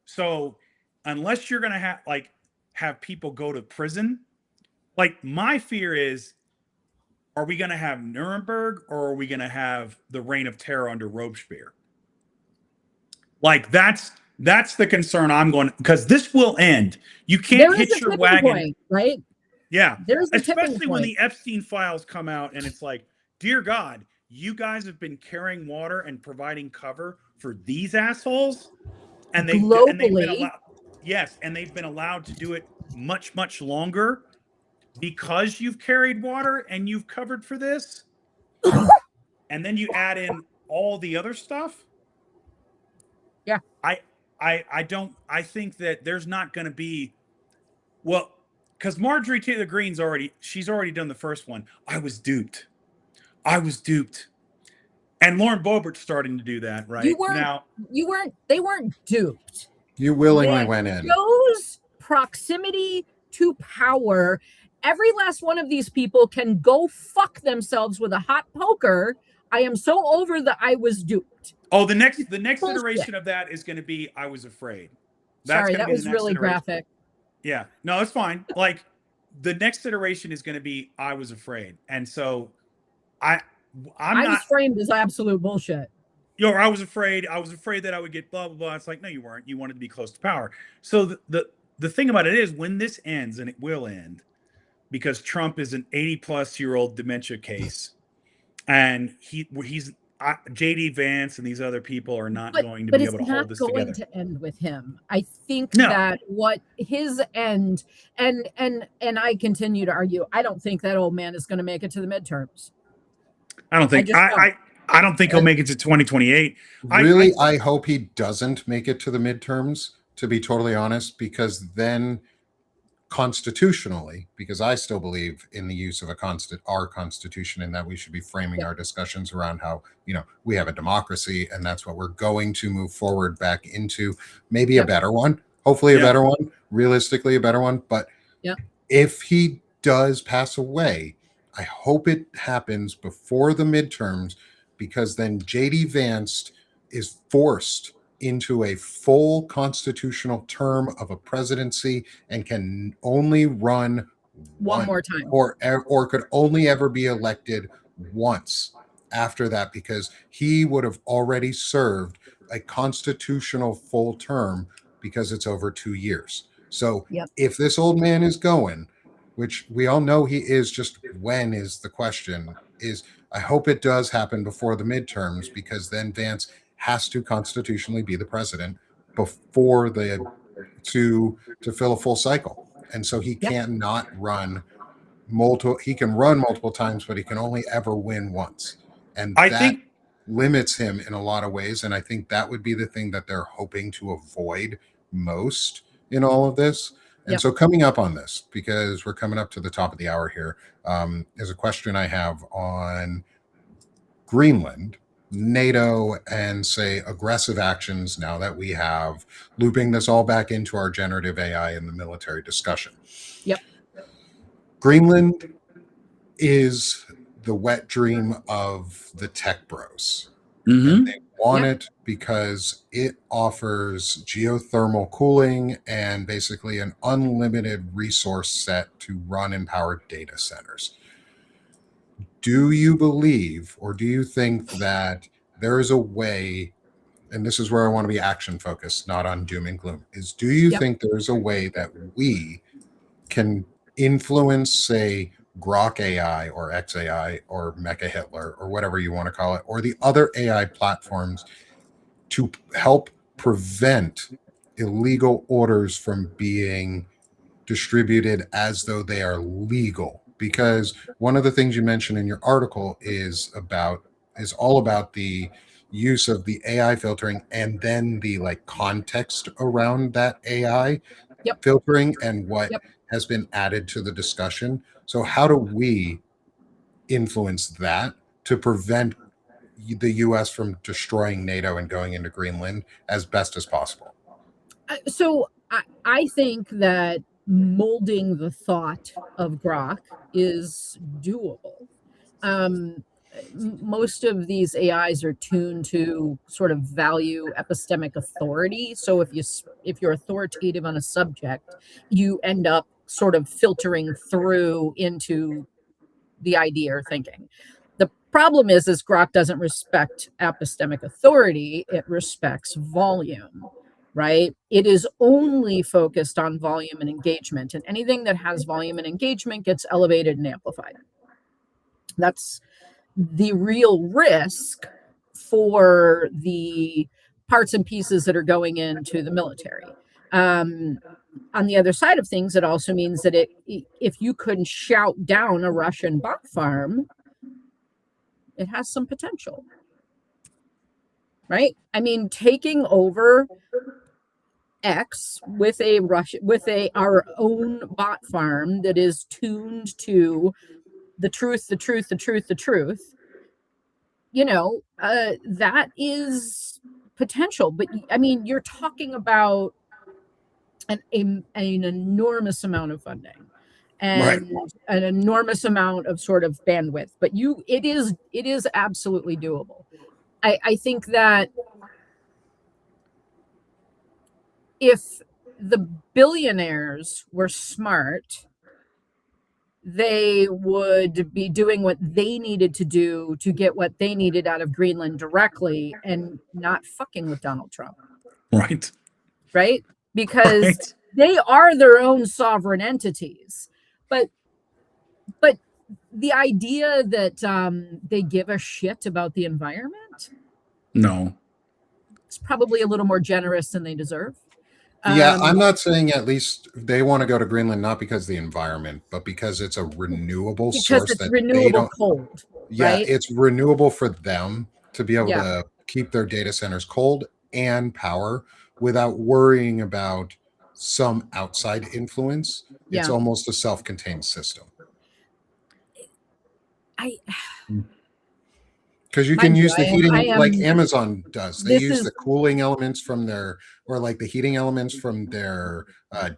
S2: So unless you're gonna have people go to prison, like my fear is, are we gonna have Nuremberg or are we gonna have the reign of terror under Robespierre? Like that's the concern I'm going, because this will end. You can't
S3: There is
S2: hitch
S3: a
S2: your
S3: tipping
S2: wagon.
S3: point, right?
S2: Yeah.
S3: There's a tipping
S2: Especially when
S3: point.
S2: the Epstein files come out and it's like, dear God, you guys have been carrying water and providing cover for these assholes. And they've been
S3: Globally.
S2: allowed, yes, and they've been allowed to do it much, much longer because you've carried water and you've covered for this. And then you add in all the other stuff.
S3: Yeah.
S2: I think that there's not going to be, well, because Marjorie Taylor Greene's she's already done the first one. I was duped. And Lauren Boebert's starting to do that right now.
S3: They weren't duped.
S1: You willingly went in.
S3: Chose proximity to power. Every last one of these people can go fuck themselves with a hot poker. I am so over the I was duped.
S2: Oh, the next iteration of that is going to be I was afraid.
S3: Sorry, that was really graphic.
S2: Yeah, no, it's fine. Like the next iteration is going to be I was afraid, and so I was
S3: framed as absolute bullshit.
S2: I was afraid that I would get blah blah blah. It's like, no, you weren't. You wanted to be close to power. So the thing about it is, when this ends, and it will end, because Trump is an 80-plus-year-old dementia case, and he's JD Vance and these other people are not going to be able to hold this together. But it's not going
S3: to end with him. I think that what his end, and I continue to argue, I don't think that old man is going to make it to the midterms.
S2: I don't think I don't think he'll make it to 2028.
S1: Really, I hope he doesn't make it to the midterms, to be totally honest, because then constitutionally, because I still believe in the use of our constitution, and that we should be framing our discussions around how, we have a democracy, and that's what we're going to move forward back into, maybe a better one, hopefully a better one, realistically a better one. But if he does pass away, I hope it happens before the midterms, because then JD Vance is forced into a full constitutional term of a presidency and can only run
S3: one more time,
S1: or could only ever be elected once after that, because he would have already served a constitutional full term, because it's over 2 years. So if this old man is going, which we all know he is, just when is the question, is I hope it does happen before the midterms, because then Vance has to constitutionally be the president before to fill a full cycle. And so he cannot run he can run multiple times, but he can only ever win once. And I think limits him in a lot of ways. And I think that would be the thing that they're hoping to avoid most in all of this. And so coming up on this, because we're coming up to the top of the hour here, is a question I have on Greenland, NATO, and say aggressive actions, now that we have looping this all back into our generative AI and the military discussion. Greenland is the wet dream of the tech bros. And they want it because it offers geothermal cooling and basically an unlimited resource set to run and power data centers. Do you believe, or do you think that there is a way, and this is where I want to be action focused, not on doom and gloom, do you think there's a way that we can influence, say, Grok AI or XAI or Mecha Hitler or whatever you want to call it, or the other AI platforms, to help prevent illegal orders from being distributed as though they are legal. Because one of the things you mentioned in your article is all about the use of the AI filtering and then the like context around that AI
S3: Yep.
S1: filtering and what
S3: Yep.
S1: has been added to the discussion. So how do we influence that to prevent the US from destroying NATO and going into Greenland as best as possible?
S3: So I think that molding the thought of Grok is doable. Most of these AIs are tuned to sort of value epistemic authority. So if you're authoritative on a subject, you end up sort of filtering through into the idea or thinking. The problem is Grok doesn't respect epistemic authority, it respects volume, right? It is only focused on volume and engagement, and anything that has volume and engagement gets elevated and amplified. That's the real risk for the parts and pieces that are going into the military. On the other side of things, it also means that if you can shout down a Russian bot farm, it has some potential, right? I mean, taking over X with our own bot farm that is tuned to the truth, the truth, the truth, the truth. That is potential. But I mean, you're talking about an enormous amount of funding
S2: Right.
S3: and an enormous amount of sort of bandwidth. But it is absolutely doable. I think that if the billionaires were smart, they would be doing what they needed to do to get what they needed out of Greenland directly and not fucking with Donald Trump,
S2: Right.
S3: right? Because
S2: Right.
S3: they are their own sovereign entities. But the idea that they give a shit about the environment,
S2: No.
S3: it's probably a little more generous than they deserve.
S1: Yeah, I'm
S3: Um,
S1: not saying at least they want to go to Greenland not because of the environment, but because it's a renewable
S3: because
S1: source
S3: it's
S1: that they
S3: renewable
S1: don't.
S3: cold,
S1: Yeah,
S3: right?
S1: it's renewable for them to be able
S3: Yeah,
S1: to keep their data centers cold and power without worrying about some outside influence. It's
S3: yeah.
S1: almost a self-contained system.
S3: I
S1: Because you can
S3: mind you,
S1: use the
S3: I
S1: heating like
S3: am.
S1: Amazon does. They
S3: This
S1: use
S3: is
S1: the cooling elements from their, or like the heating elements from their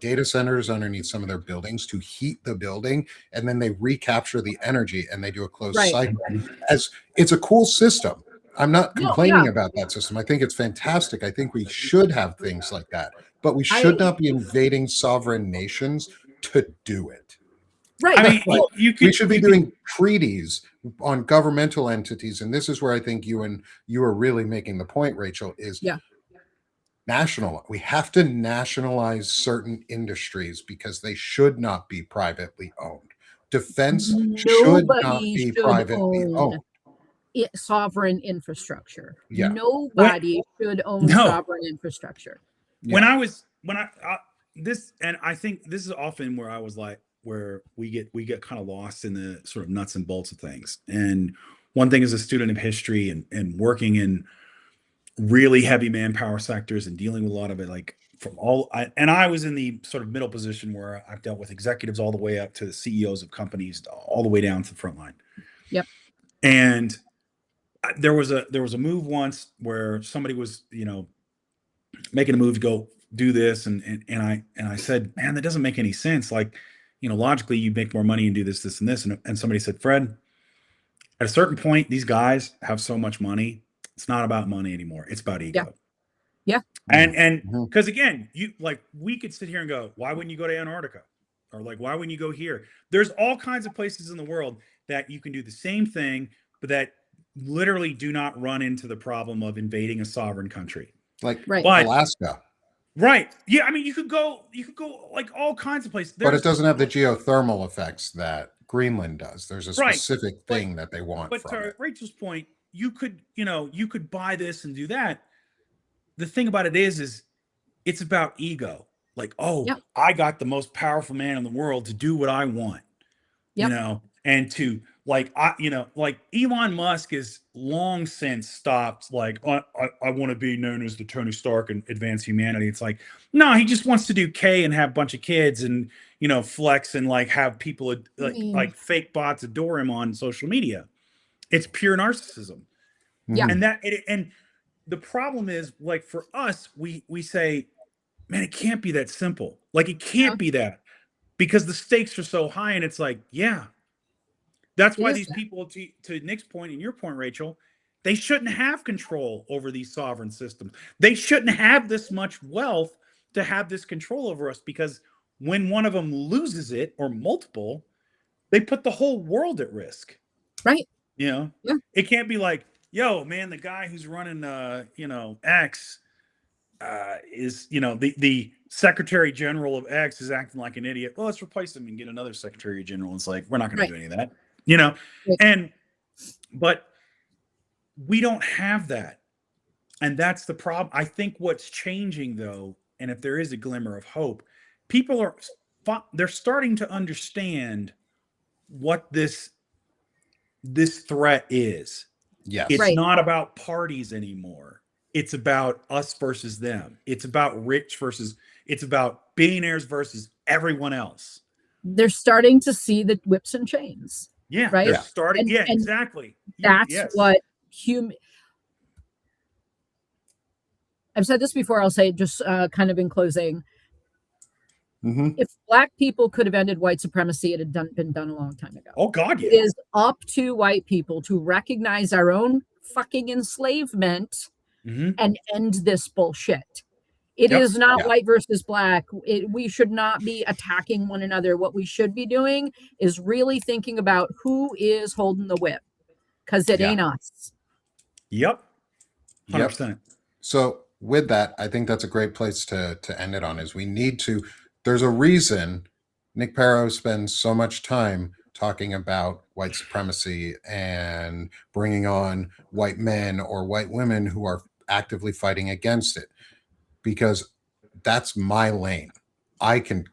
S1: data centers underneath some of their buildings to heat the building, and then they recapture the energy and they do a closed
S3: right.
S1: cycle. As it's a cool system. I'm not
S3: No, yeah.
S1: complaining about that system. I think it's fantastic. I think we should have things like that, but we
S3: I
S1: should not be invading sovereign nations to do it.
S3: right.
S2: I mean,
S1: Like,
S3: Well,
S1: we should be doing treaties on governmental entities, and this is where I think you are really making the point, Rachel, is
S3: yeah.
S1: national. We have to nationalize certain industries because they should not be privately owned. Defense should not
S3: Nobody
S1: be
S3: should
S1: privately owned.
S3: own sovereign infrastructure.
S1: Yeah.
S2: when
S3: Nobody should own
S2: no,
S3: sovereign infrastructure.
S2: when
S1: Yeah.
S2: I this, and I think this is often where I was like, where we get kind of lost in the sort of nuts and bolts of things. And one thing as a student of history and working in really heavy manpower sectors and dealing with a lot of it, like I was in the sort of middle position where I've dealt with executives all the way up to the CEOs of companies, all the way down to the front line.
S3: Yep.
S2: And there was a move once where somebody was, making a move to go do this, and I said, man, that doesn't make any sense. Like, logically, you make more money and do this, this, and this. And somebody said, Fred, at a certain point, these guys have so much money, it's not about money anymore. It's about
S3: Yeah.
S2: ego.
S3: Yeah.
S2: And
S1: Mhm.
S2: because again, we could sit here and go, why wouldn't you go to Antarctica? Or like, why wouldn't you go here? There's all kinds of places in the world that you can do the same thing, but that literally do not run into the problem of invading a sovereign country.
S1: Like
S3: Right.
S2: But
S1: Alaska,
S2: right. Yeah, I mean, you could go like all kinds of places.
S1: but it
S2: There's
S1: doesn't have the geothermal effects that Greenland does. There's a
S2: right.
S1: specific
S2: But
S1: thing that they want
S2: but
S1: from
S2: to
S1: it.
S2: Rachel's point, you could buy this and do that. The thing about it is it's about ego. Like, oh,
S3: Yep.
S2: I got the most powerful man in the world to do what I want,
S3: Yep.
S2: and to like, like Elon Musk is long since stopped. Like, I want to be known as the Tony Stark and advance humanity. It's like, no, he just wants to do K and have a bunch of kids and, flex and like have people like fake bots adore him on social media. It's pure narcissism.
S3: Yeah.
S1: Mhm.
S2: And the problem is, like, for us, we say, man, it can't be that simple. Like, it can't be that, because the stakes are so high. And it's like, yeah, that's
S3: It
S2: why
S3: is
S2: these
S3: that.
S2: people, to Nick's point and your point, Rachel, they shouldn't have control over these sovereign systems. They shouldn't have this much wealth to have this control over us, because when one of them loses it, or multiple, they put the whole world at risk.
S3: Right.
S2: Yeah. It can't be like, yo, man, the guy who's running, X, is, the secretary general of X is acting like an idiot. Well, let's replace him and get another secretary general. It's like, we're not going to do any of that,
S3: Right.
S2: but we don't have that. And that's the problem. I think what's changing, though, and if there is a glimmer of hope, people they're starting to understand what this threat is.
S1: Yes.
S2: It's
S3: Right.
S2: not about parties anymore. It's about us versus them. It's about it's about billionaires versus everyone else.
S3: They're starting to see the whips and chains.
S2: Yeah,
S3: Right.
S2: they're starting.
S3: And
S2: Exactly.
S3: that's
S2: Yes.
S3: what I've said this before. I'll say it just kind of in closing.
S1: Mhm.
S3: If Black people could have ended white supremacy, it had been done a long time ago.
S2: Oh God, yeah.
S3: It is up to white people to recognize our own fucking enslavement and end this bullshit. It is not white versus Black. We should not be attacking one another. What we should be doing is really thinking about who is holding the whip, because it ain't us.
S2: Yep. 100%.
S1: So with that, I think that's a great place to end it on. Is we need to. There's a reason Nick Parrow spends so much time talking about white supremacy and bringing on white men or white women who are actively fighting against it, because that's my lane. I can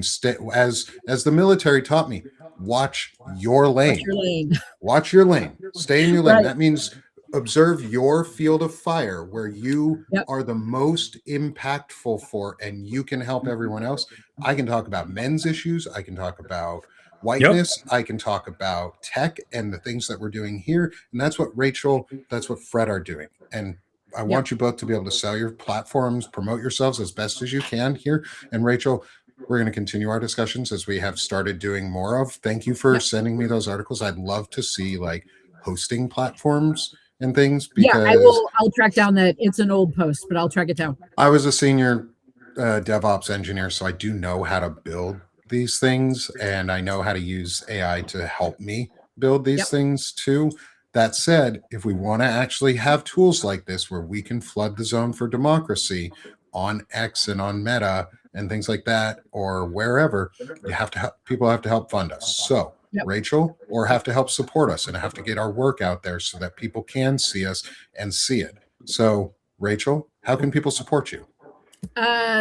S1: stay, as the military taught me, watch your lane.
S3: What's your lane?
S1: Watch your lane. Stay in your lane.
S3: Right.
S1: That means observe your field of fire where you are the most impactful for, and you can help everyone else. I can talk about men's issues. I can talk about whiteness. I can talk about tech and the things that we're doing here. And that's what Rachel, that's what Fred are doing. And I want you both to be able to sell your platforms, promote yourselves as best as you can here. And Rachel, we're going to continue our discussions as we have started doing more of. Thank you for sending me those articles. I'd love to see like hosting platforms and things, because
S3: I will. I'll track down that. It's an old post, but I'll track it down.
S1: I was a senior DevOps engineer, so I do know how to build these things, and I know how to use AI to help me build these things too. That said, if we want to actually have tools like this where we can flood the zone for democracy on X and on Meta and things like that, or wherever, you have to people have to help fund us. So Rachel, or have to help support us and have to get our work out there so that people can see us and see it. So Rachel, how can people support you?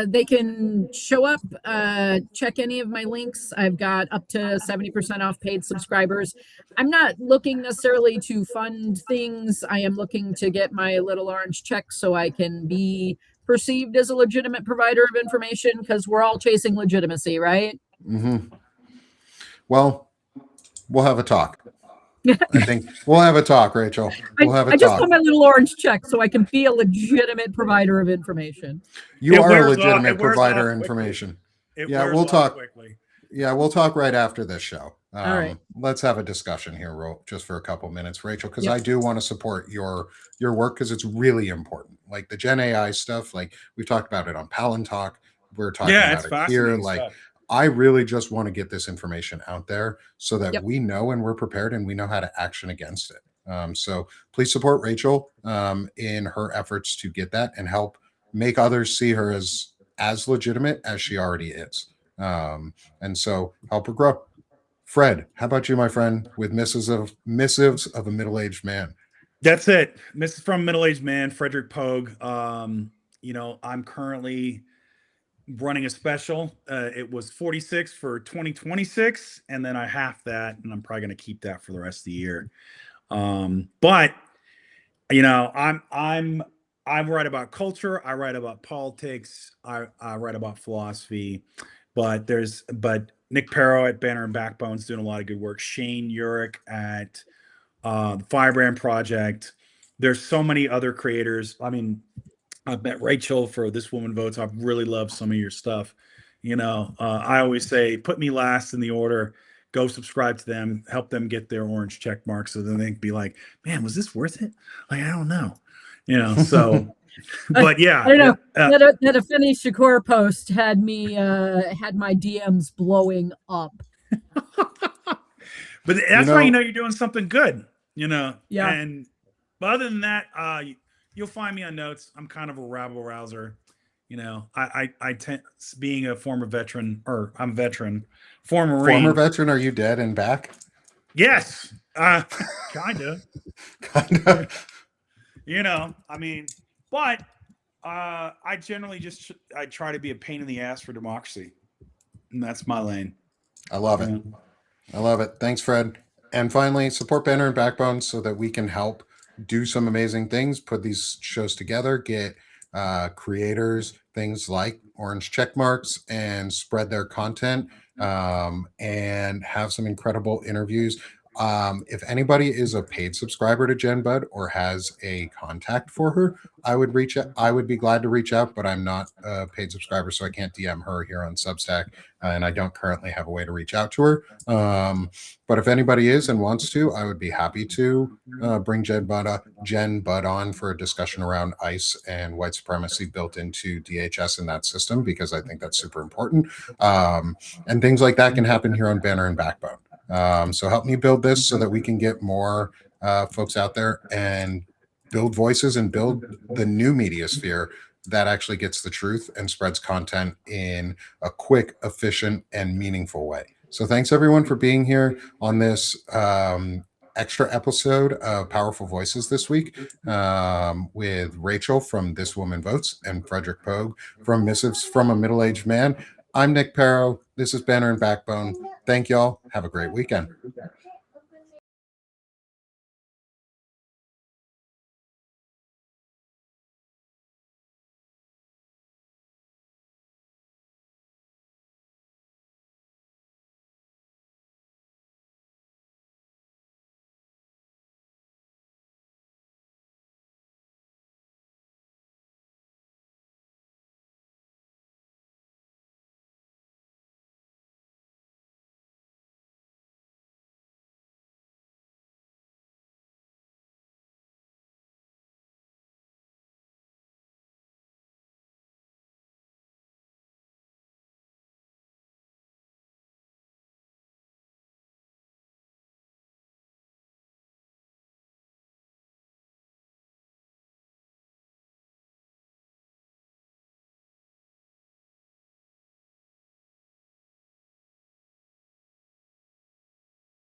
S3: They can show up, check any of my links. I've got up to 70% off paid subscribers. I'm not looking necessarily to fund things. I am looking to get my little orange check so I can be perceived as a legitimate provider of information, because we're all chasing legitimacy, right?
S1: Well, we'll have a talk. I think we'll have a talk, Rachel. We'll have a talk.
S3: I just want my little orange check so I can be a legitimate provider of information.
S1: You are a legitimate provider of information. We'll talk. Yeah, we'll talk right after this show.
S3: All right.
S1: Let's have a discussion here, just for a couple minutes, Rachel, because I do want to support your work, because it's really important. Like the Gen AI stuff, like we've talked about it on Palin Talk. We're talking about it here. Like stuff. I really just want to get this information out there so that we know and we're prepared and we know how to action against it. So please support Rachel in her efforts to get that and help make others see her as legitimate as she already is. And so help her grow. Fred, how about you, my friend, with missives of a middle-aged man?
S2: That's it. This is from Middle-Aged Man, Frederick Pogue. I'm currently running a special. It was 46 for 2026, and then I half that, and I'm probably going to keep that for the rest of the year. But I write about culture, I write about politics, I write about philosophy, but Nick Perro at Banner and Backbone's doing a lot of good work. Shane Urich at the Firebrand Project. There's so many other creators. I mean, I've met Rachel for This Woman Votes. I've really loved some of your stuff. I always say, put me last in the order. Go subscribe to them, help them get their orange check mark, so then they can be like, "Man, was this worth it?" Like, I don't know, So, but yeah,
S3: I don't know. That Afeni Shakur post had me had my DMs blowing up.
S2: But that's why you're doing something good. Yeah. And but other than that, you'll find me on Notes. I'm kind of a rabble rouser. I tend, being a former veteran, or I'm veteran, former Marine.
S1: Former veteran, are you dead and back?
S2: Yes. Kinda.
S1: Kinda.
S2: I mean, but I generally I try to be a pain in the ass for democracy. And that's my lane.
S1: I love it. I love it. Thanks, Fred. And finally, support Banner and Backbone so that we can help do some amazing things, put these shows together, get creators things like orange check marks, and spread their content, and have some incredible interviews. If anybody is a paid subscriber to Jen Bud or has a contact for her, I would be glad to reach out, but I'm not a paid subscriber, so I can't DM her here on Substack, and I don't currently have a way to reach out to her. But if anybody is and wants to, I would be happy to bring Jen Bud on for a discussion around ICE and white supremacy built into DHS in that system, because I think that's super important. And things like that can happen here on Banner and Backbone. So help me build this so that we can get more folks out there and build voices and build the new media sphere that actually gets the truth and spreads content in a quick, efficient, and meaningful way. So thanks everyone for being here on this extra episode of Powerful Voices this week, with Rachel from This Woman Votes and Frederick Pogue from Missives from a Middle-Aged Man. I'm Nick Perro. This is Banner and Backbone. Thank y'all. Have a great weekend.